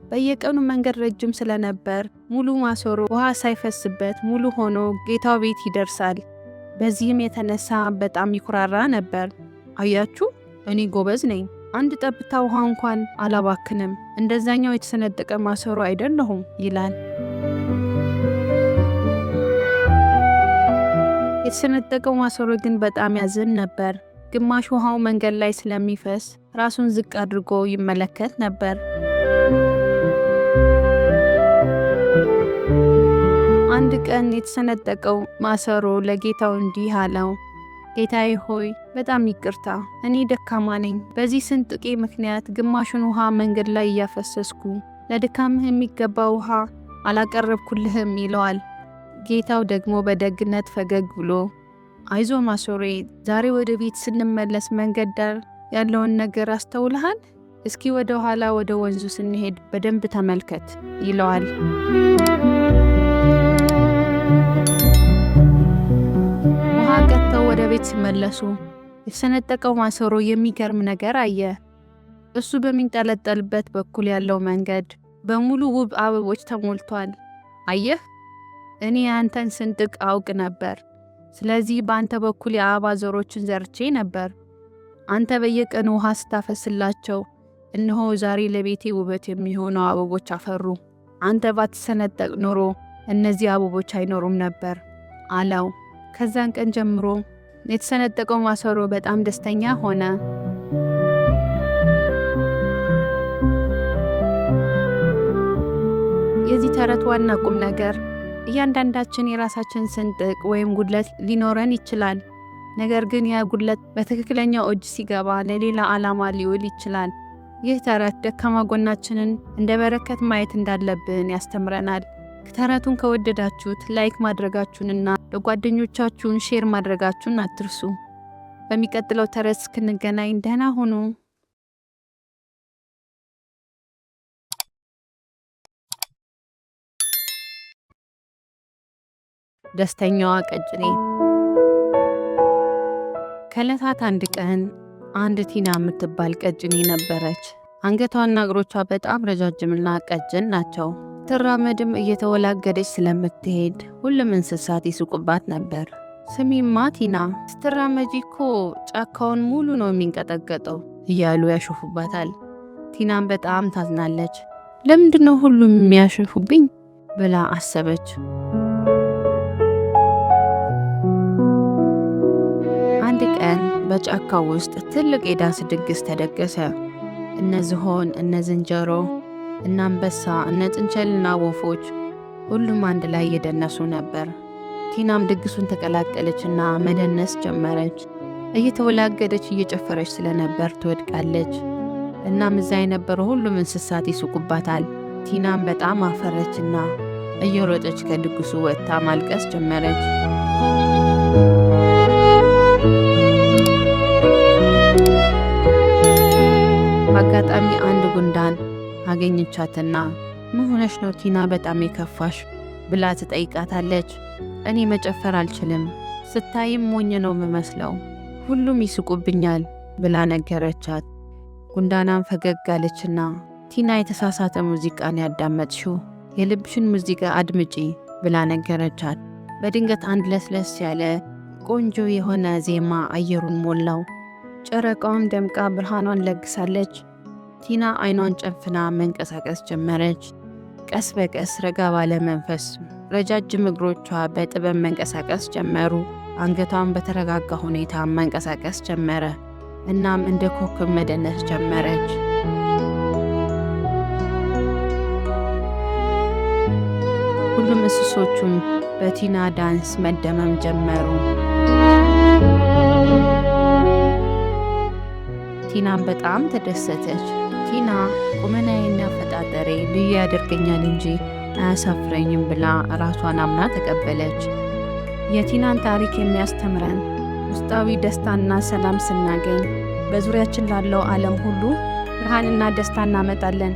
በየቀኑ መንገድ ረጅም ስለነበር ሙሉ ማሰሮ ውሃ ሳይፈስበት ሙሉ ሆኖ ጌታው ቤት ይደርሳል። በዚህም የተነሳ በጣም ይኩራራ ነበር። አያችሁ፣ እኔ ጎበዝ ነኝ፣ አንድ ጠብታ ውሃ እንኳን አላባክንም፣ እንደዛኛው የተሰነጠቀ ማሰሮ አይደለሁም ይላል። የተሰነጠቀው ማሰሮ ግን በጣም ያዝን ነበር። ግማሽ ውሃው መንገድ ላይ ስለሚፈስ ራሱን ዝቅ አድርጎ ይመለከት ነበር። አንድ ቀን የተሰነጠቀው ማሰሮ ለጌታው እንዲህ አለው፣ ጌታዬ ሆይ በጣም ይቅርታ፣ እኔ ደካማ ነኝ። በዚህ ስንጥቄ ምክንያት ግማሹን ውሃ መንገድ ላይ እያፈሰስኩ ለድካምህ የሚገባ ውሃ አላቀረብኩልህም ይለዋል። ጌታው ደግሞ በደግነት ፈገግ ብሎ አይዞ ማሰሮዬ፣ ዛሬ ወደ ቤት ስንመለስ መንገድ ዳር ያለውን ነገር አስተውልሃል? እስኪ ወደ ኋላ ወደ ወንዙ ስንሄድ በደንብ ተመልከት ይለዋል። ውሃ ቀድተው ወደ ቤት ሲመለሱ የተሰነጠቀው ማሰሮ የሚገርም ነገር አየ። እሱ በሚንጠለጠልበት በኩል ያለው መንገድ በሙሉ ውብ አበቦች ተሞልቷል። አየህ፣ እኔ ያንተን ስንጥቅ አውቅ ነበር። ስለዚህ በአንተ በኩል የአበባ ዘሮችን ዘርቼ ነበር። አንተ በየቀኑ ውሃ ስታፈስላቸው እነሆ ዛሬ ለቤቴ ውበት የሚሆኑ አበቦች አፈሩ። አንተ ባትሰነጠቅ ኖሮ እነዚህ አበቦች አይኖሩም ነበር አለው። ከዛን ቀን ጀምሮ የተሰነጠቀው ማሰሮ በጣም ደስተኛ ሆነ። የዚህ ተረት ዋና ቁም ነገር እያንዳንዳችን የራሳችን ስንጥቅ ወይም ጉድለት ሊኖረን ይችላል። ነገር ግን ያ ጉድለት በትክክለኛው እጅ ሲገባ ለሌላ ዓላማ ሊውል ይችላል። ይህ ተረት ደካማ ጎናችንን እንደ በረከት ማየት እንዳለብን ያስተምረናል። ተረቱን ከወደዳችሁት ላይክ ማድረጋችሁንና ለጓደኞቻችሁን ሼር ማድረጋችሁን አትርሱ። በሚቀጥለው ተረት እስክንገናኝ ደህና ሁኑ። ደስተኛዋ ቀጭኔ። ከዕለታት አንድ ቀን አንድ ቲና የምትባል ቀጭኔ ነበረች። አንገቷና እግሮቿ በጣም ረጃጅምና ቀጭን ናቸው። ትራመድም እየተወላገደች ስለምትሄድ ሁሉም እንስሳት ይስቁባት ነበር። ስሚማ ቲና፣ ስትራመጂ እኮ ጫካውን ሙሉ ነው የሚንቀጠቀጠው እያሉ ያሾፉባታል። ቲናም በጣም ታዝናለች። ለምንድነው ሁሉም የሚያሾፉብኝ ብላ አሰበች። አንድ ቀን በጫካው ውስጥ ትልቅ የዳንስ ድግስ ተደገሰ። እነ ዝሆን፣ እነ ዝንጀሮ፣ እነ አንበሳ፣ እነ ጥንቸልና ወፎች ሁሉም አንድ ላይ እየደነሱ ነበር። ቲናም ድግሱን ተቀላቀለችና መደነስ ጀመረች። እየተወላገደች እየጨፈረች ስለነበር ትወድቃለች። እናም እዛ የነበሩ ሁሉም እንስሳት ይስቁባታል። ቲናም በጣም አፈረችና እየሮጠች ከድግሱ ወጥታ ማልቀስ ጀመረች። በአጋጣሚ አንድ ጉንዳን አገኘቻትና ምን ሆነሽ ነው ቲና በጣም የከፋሽ ብላ ትጠይቃታለች። እኔ መጨፈር አልችልም፣ ስታይም ሞኝ ነው የምመስለው፣ ሁሉም ይስቁብኛል ብላ ነገረቻት። ጉንዳናም ፈገግ አለችና ቲና የተሳሳተ ሙዚቃን ያዳመጥሽው፣ የልብሽን ሙዚቃ አድምጪ ብላ ነገረቻት። በድንገት አንድ ለስለስ ያለ ቆንጆ የሆነ ዜማ አየሩን ሞላው። ጨረቃውም ደምቃ ብርሃኗን ለግሳለች። ቲና አይኗን ጨፍና መንቀሳቀስ ጀመረች። ቀስ በቀስ ረጋ ባለ መንፈስ ረጃጅም እግሮቿ በጥበብ መንቀሳቀስ ጀመሩ። አንገቷን በተረጋጋ ሁኔታ መንቀሳቀስ ጀመረ። እናም እንደ ኮከብ መደነስ ጀመረች። ሁሉም እንስሶቹም በቲና ዳንስ መደመም ጀመሩ። ቲናም በጣም ተደሰተች። ቲና ቁመናዬና አፈጣጠሬ ልዩ ያደርገኛል እንጂ አያሳፍረኝም ብላ ራሷን አምና ተቀበለች። የቲናን ታሪክ የሚያስተምረን ውስጣዊ ደስታና ሰላም ስናገኝ በዙሪያችን ላለው ዓለም ሁሉ ብርሃንና ደስታ እናመጣለን።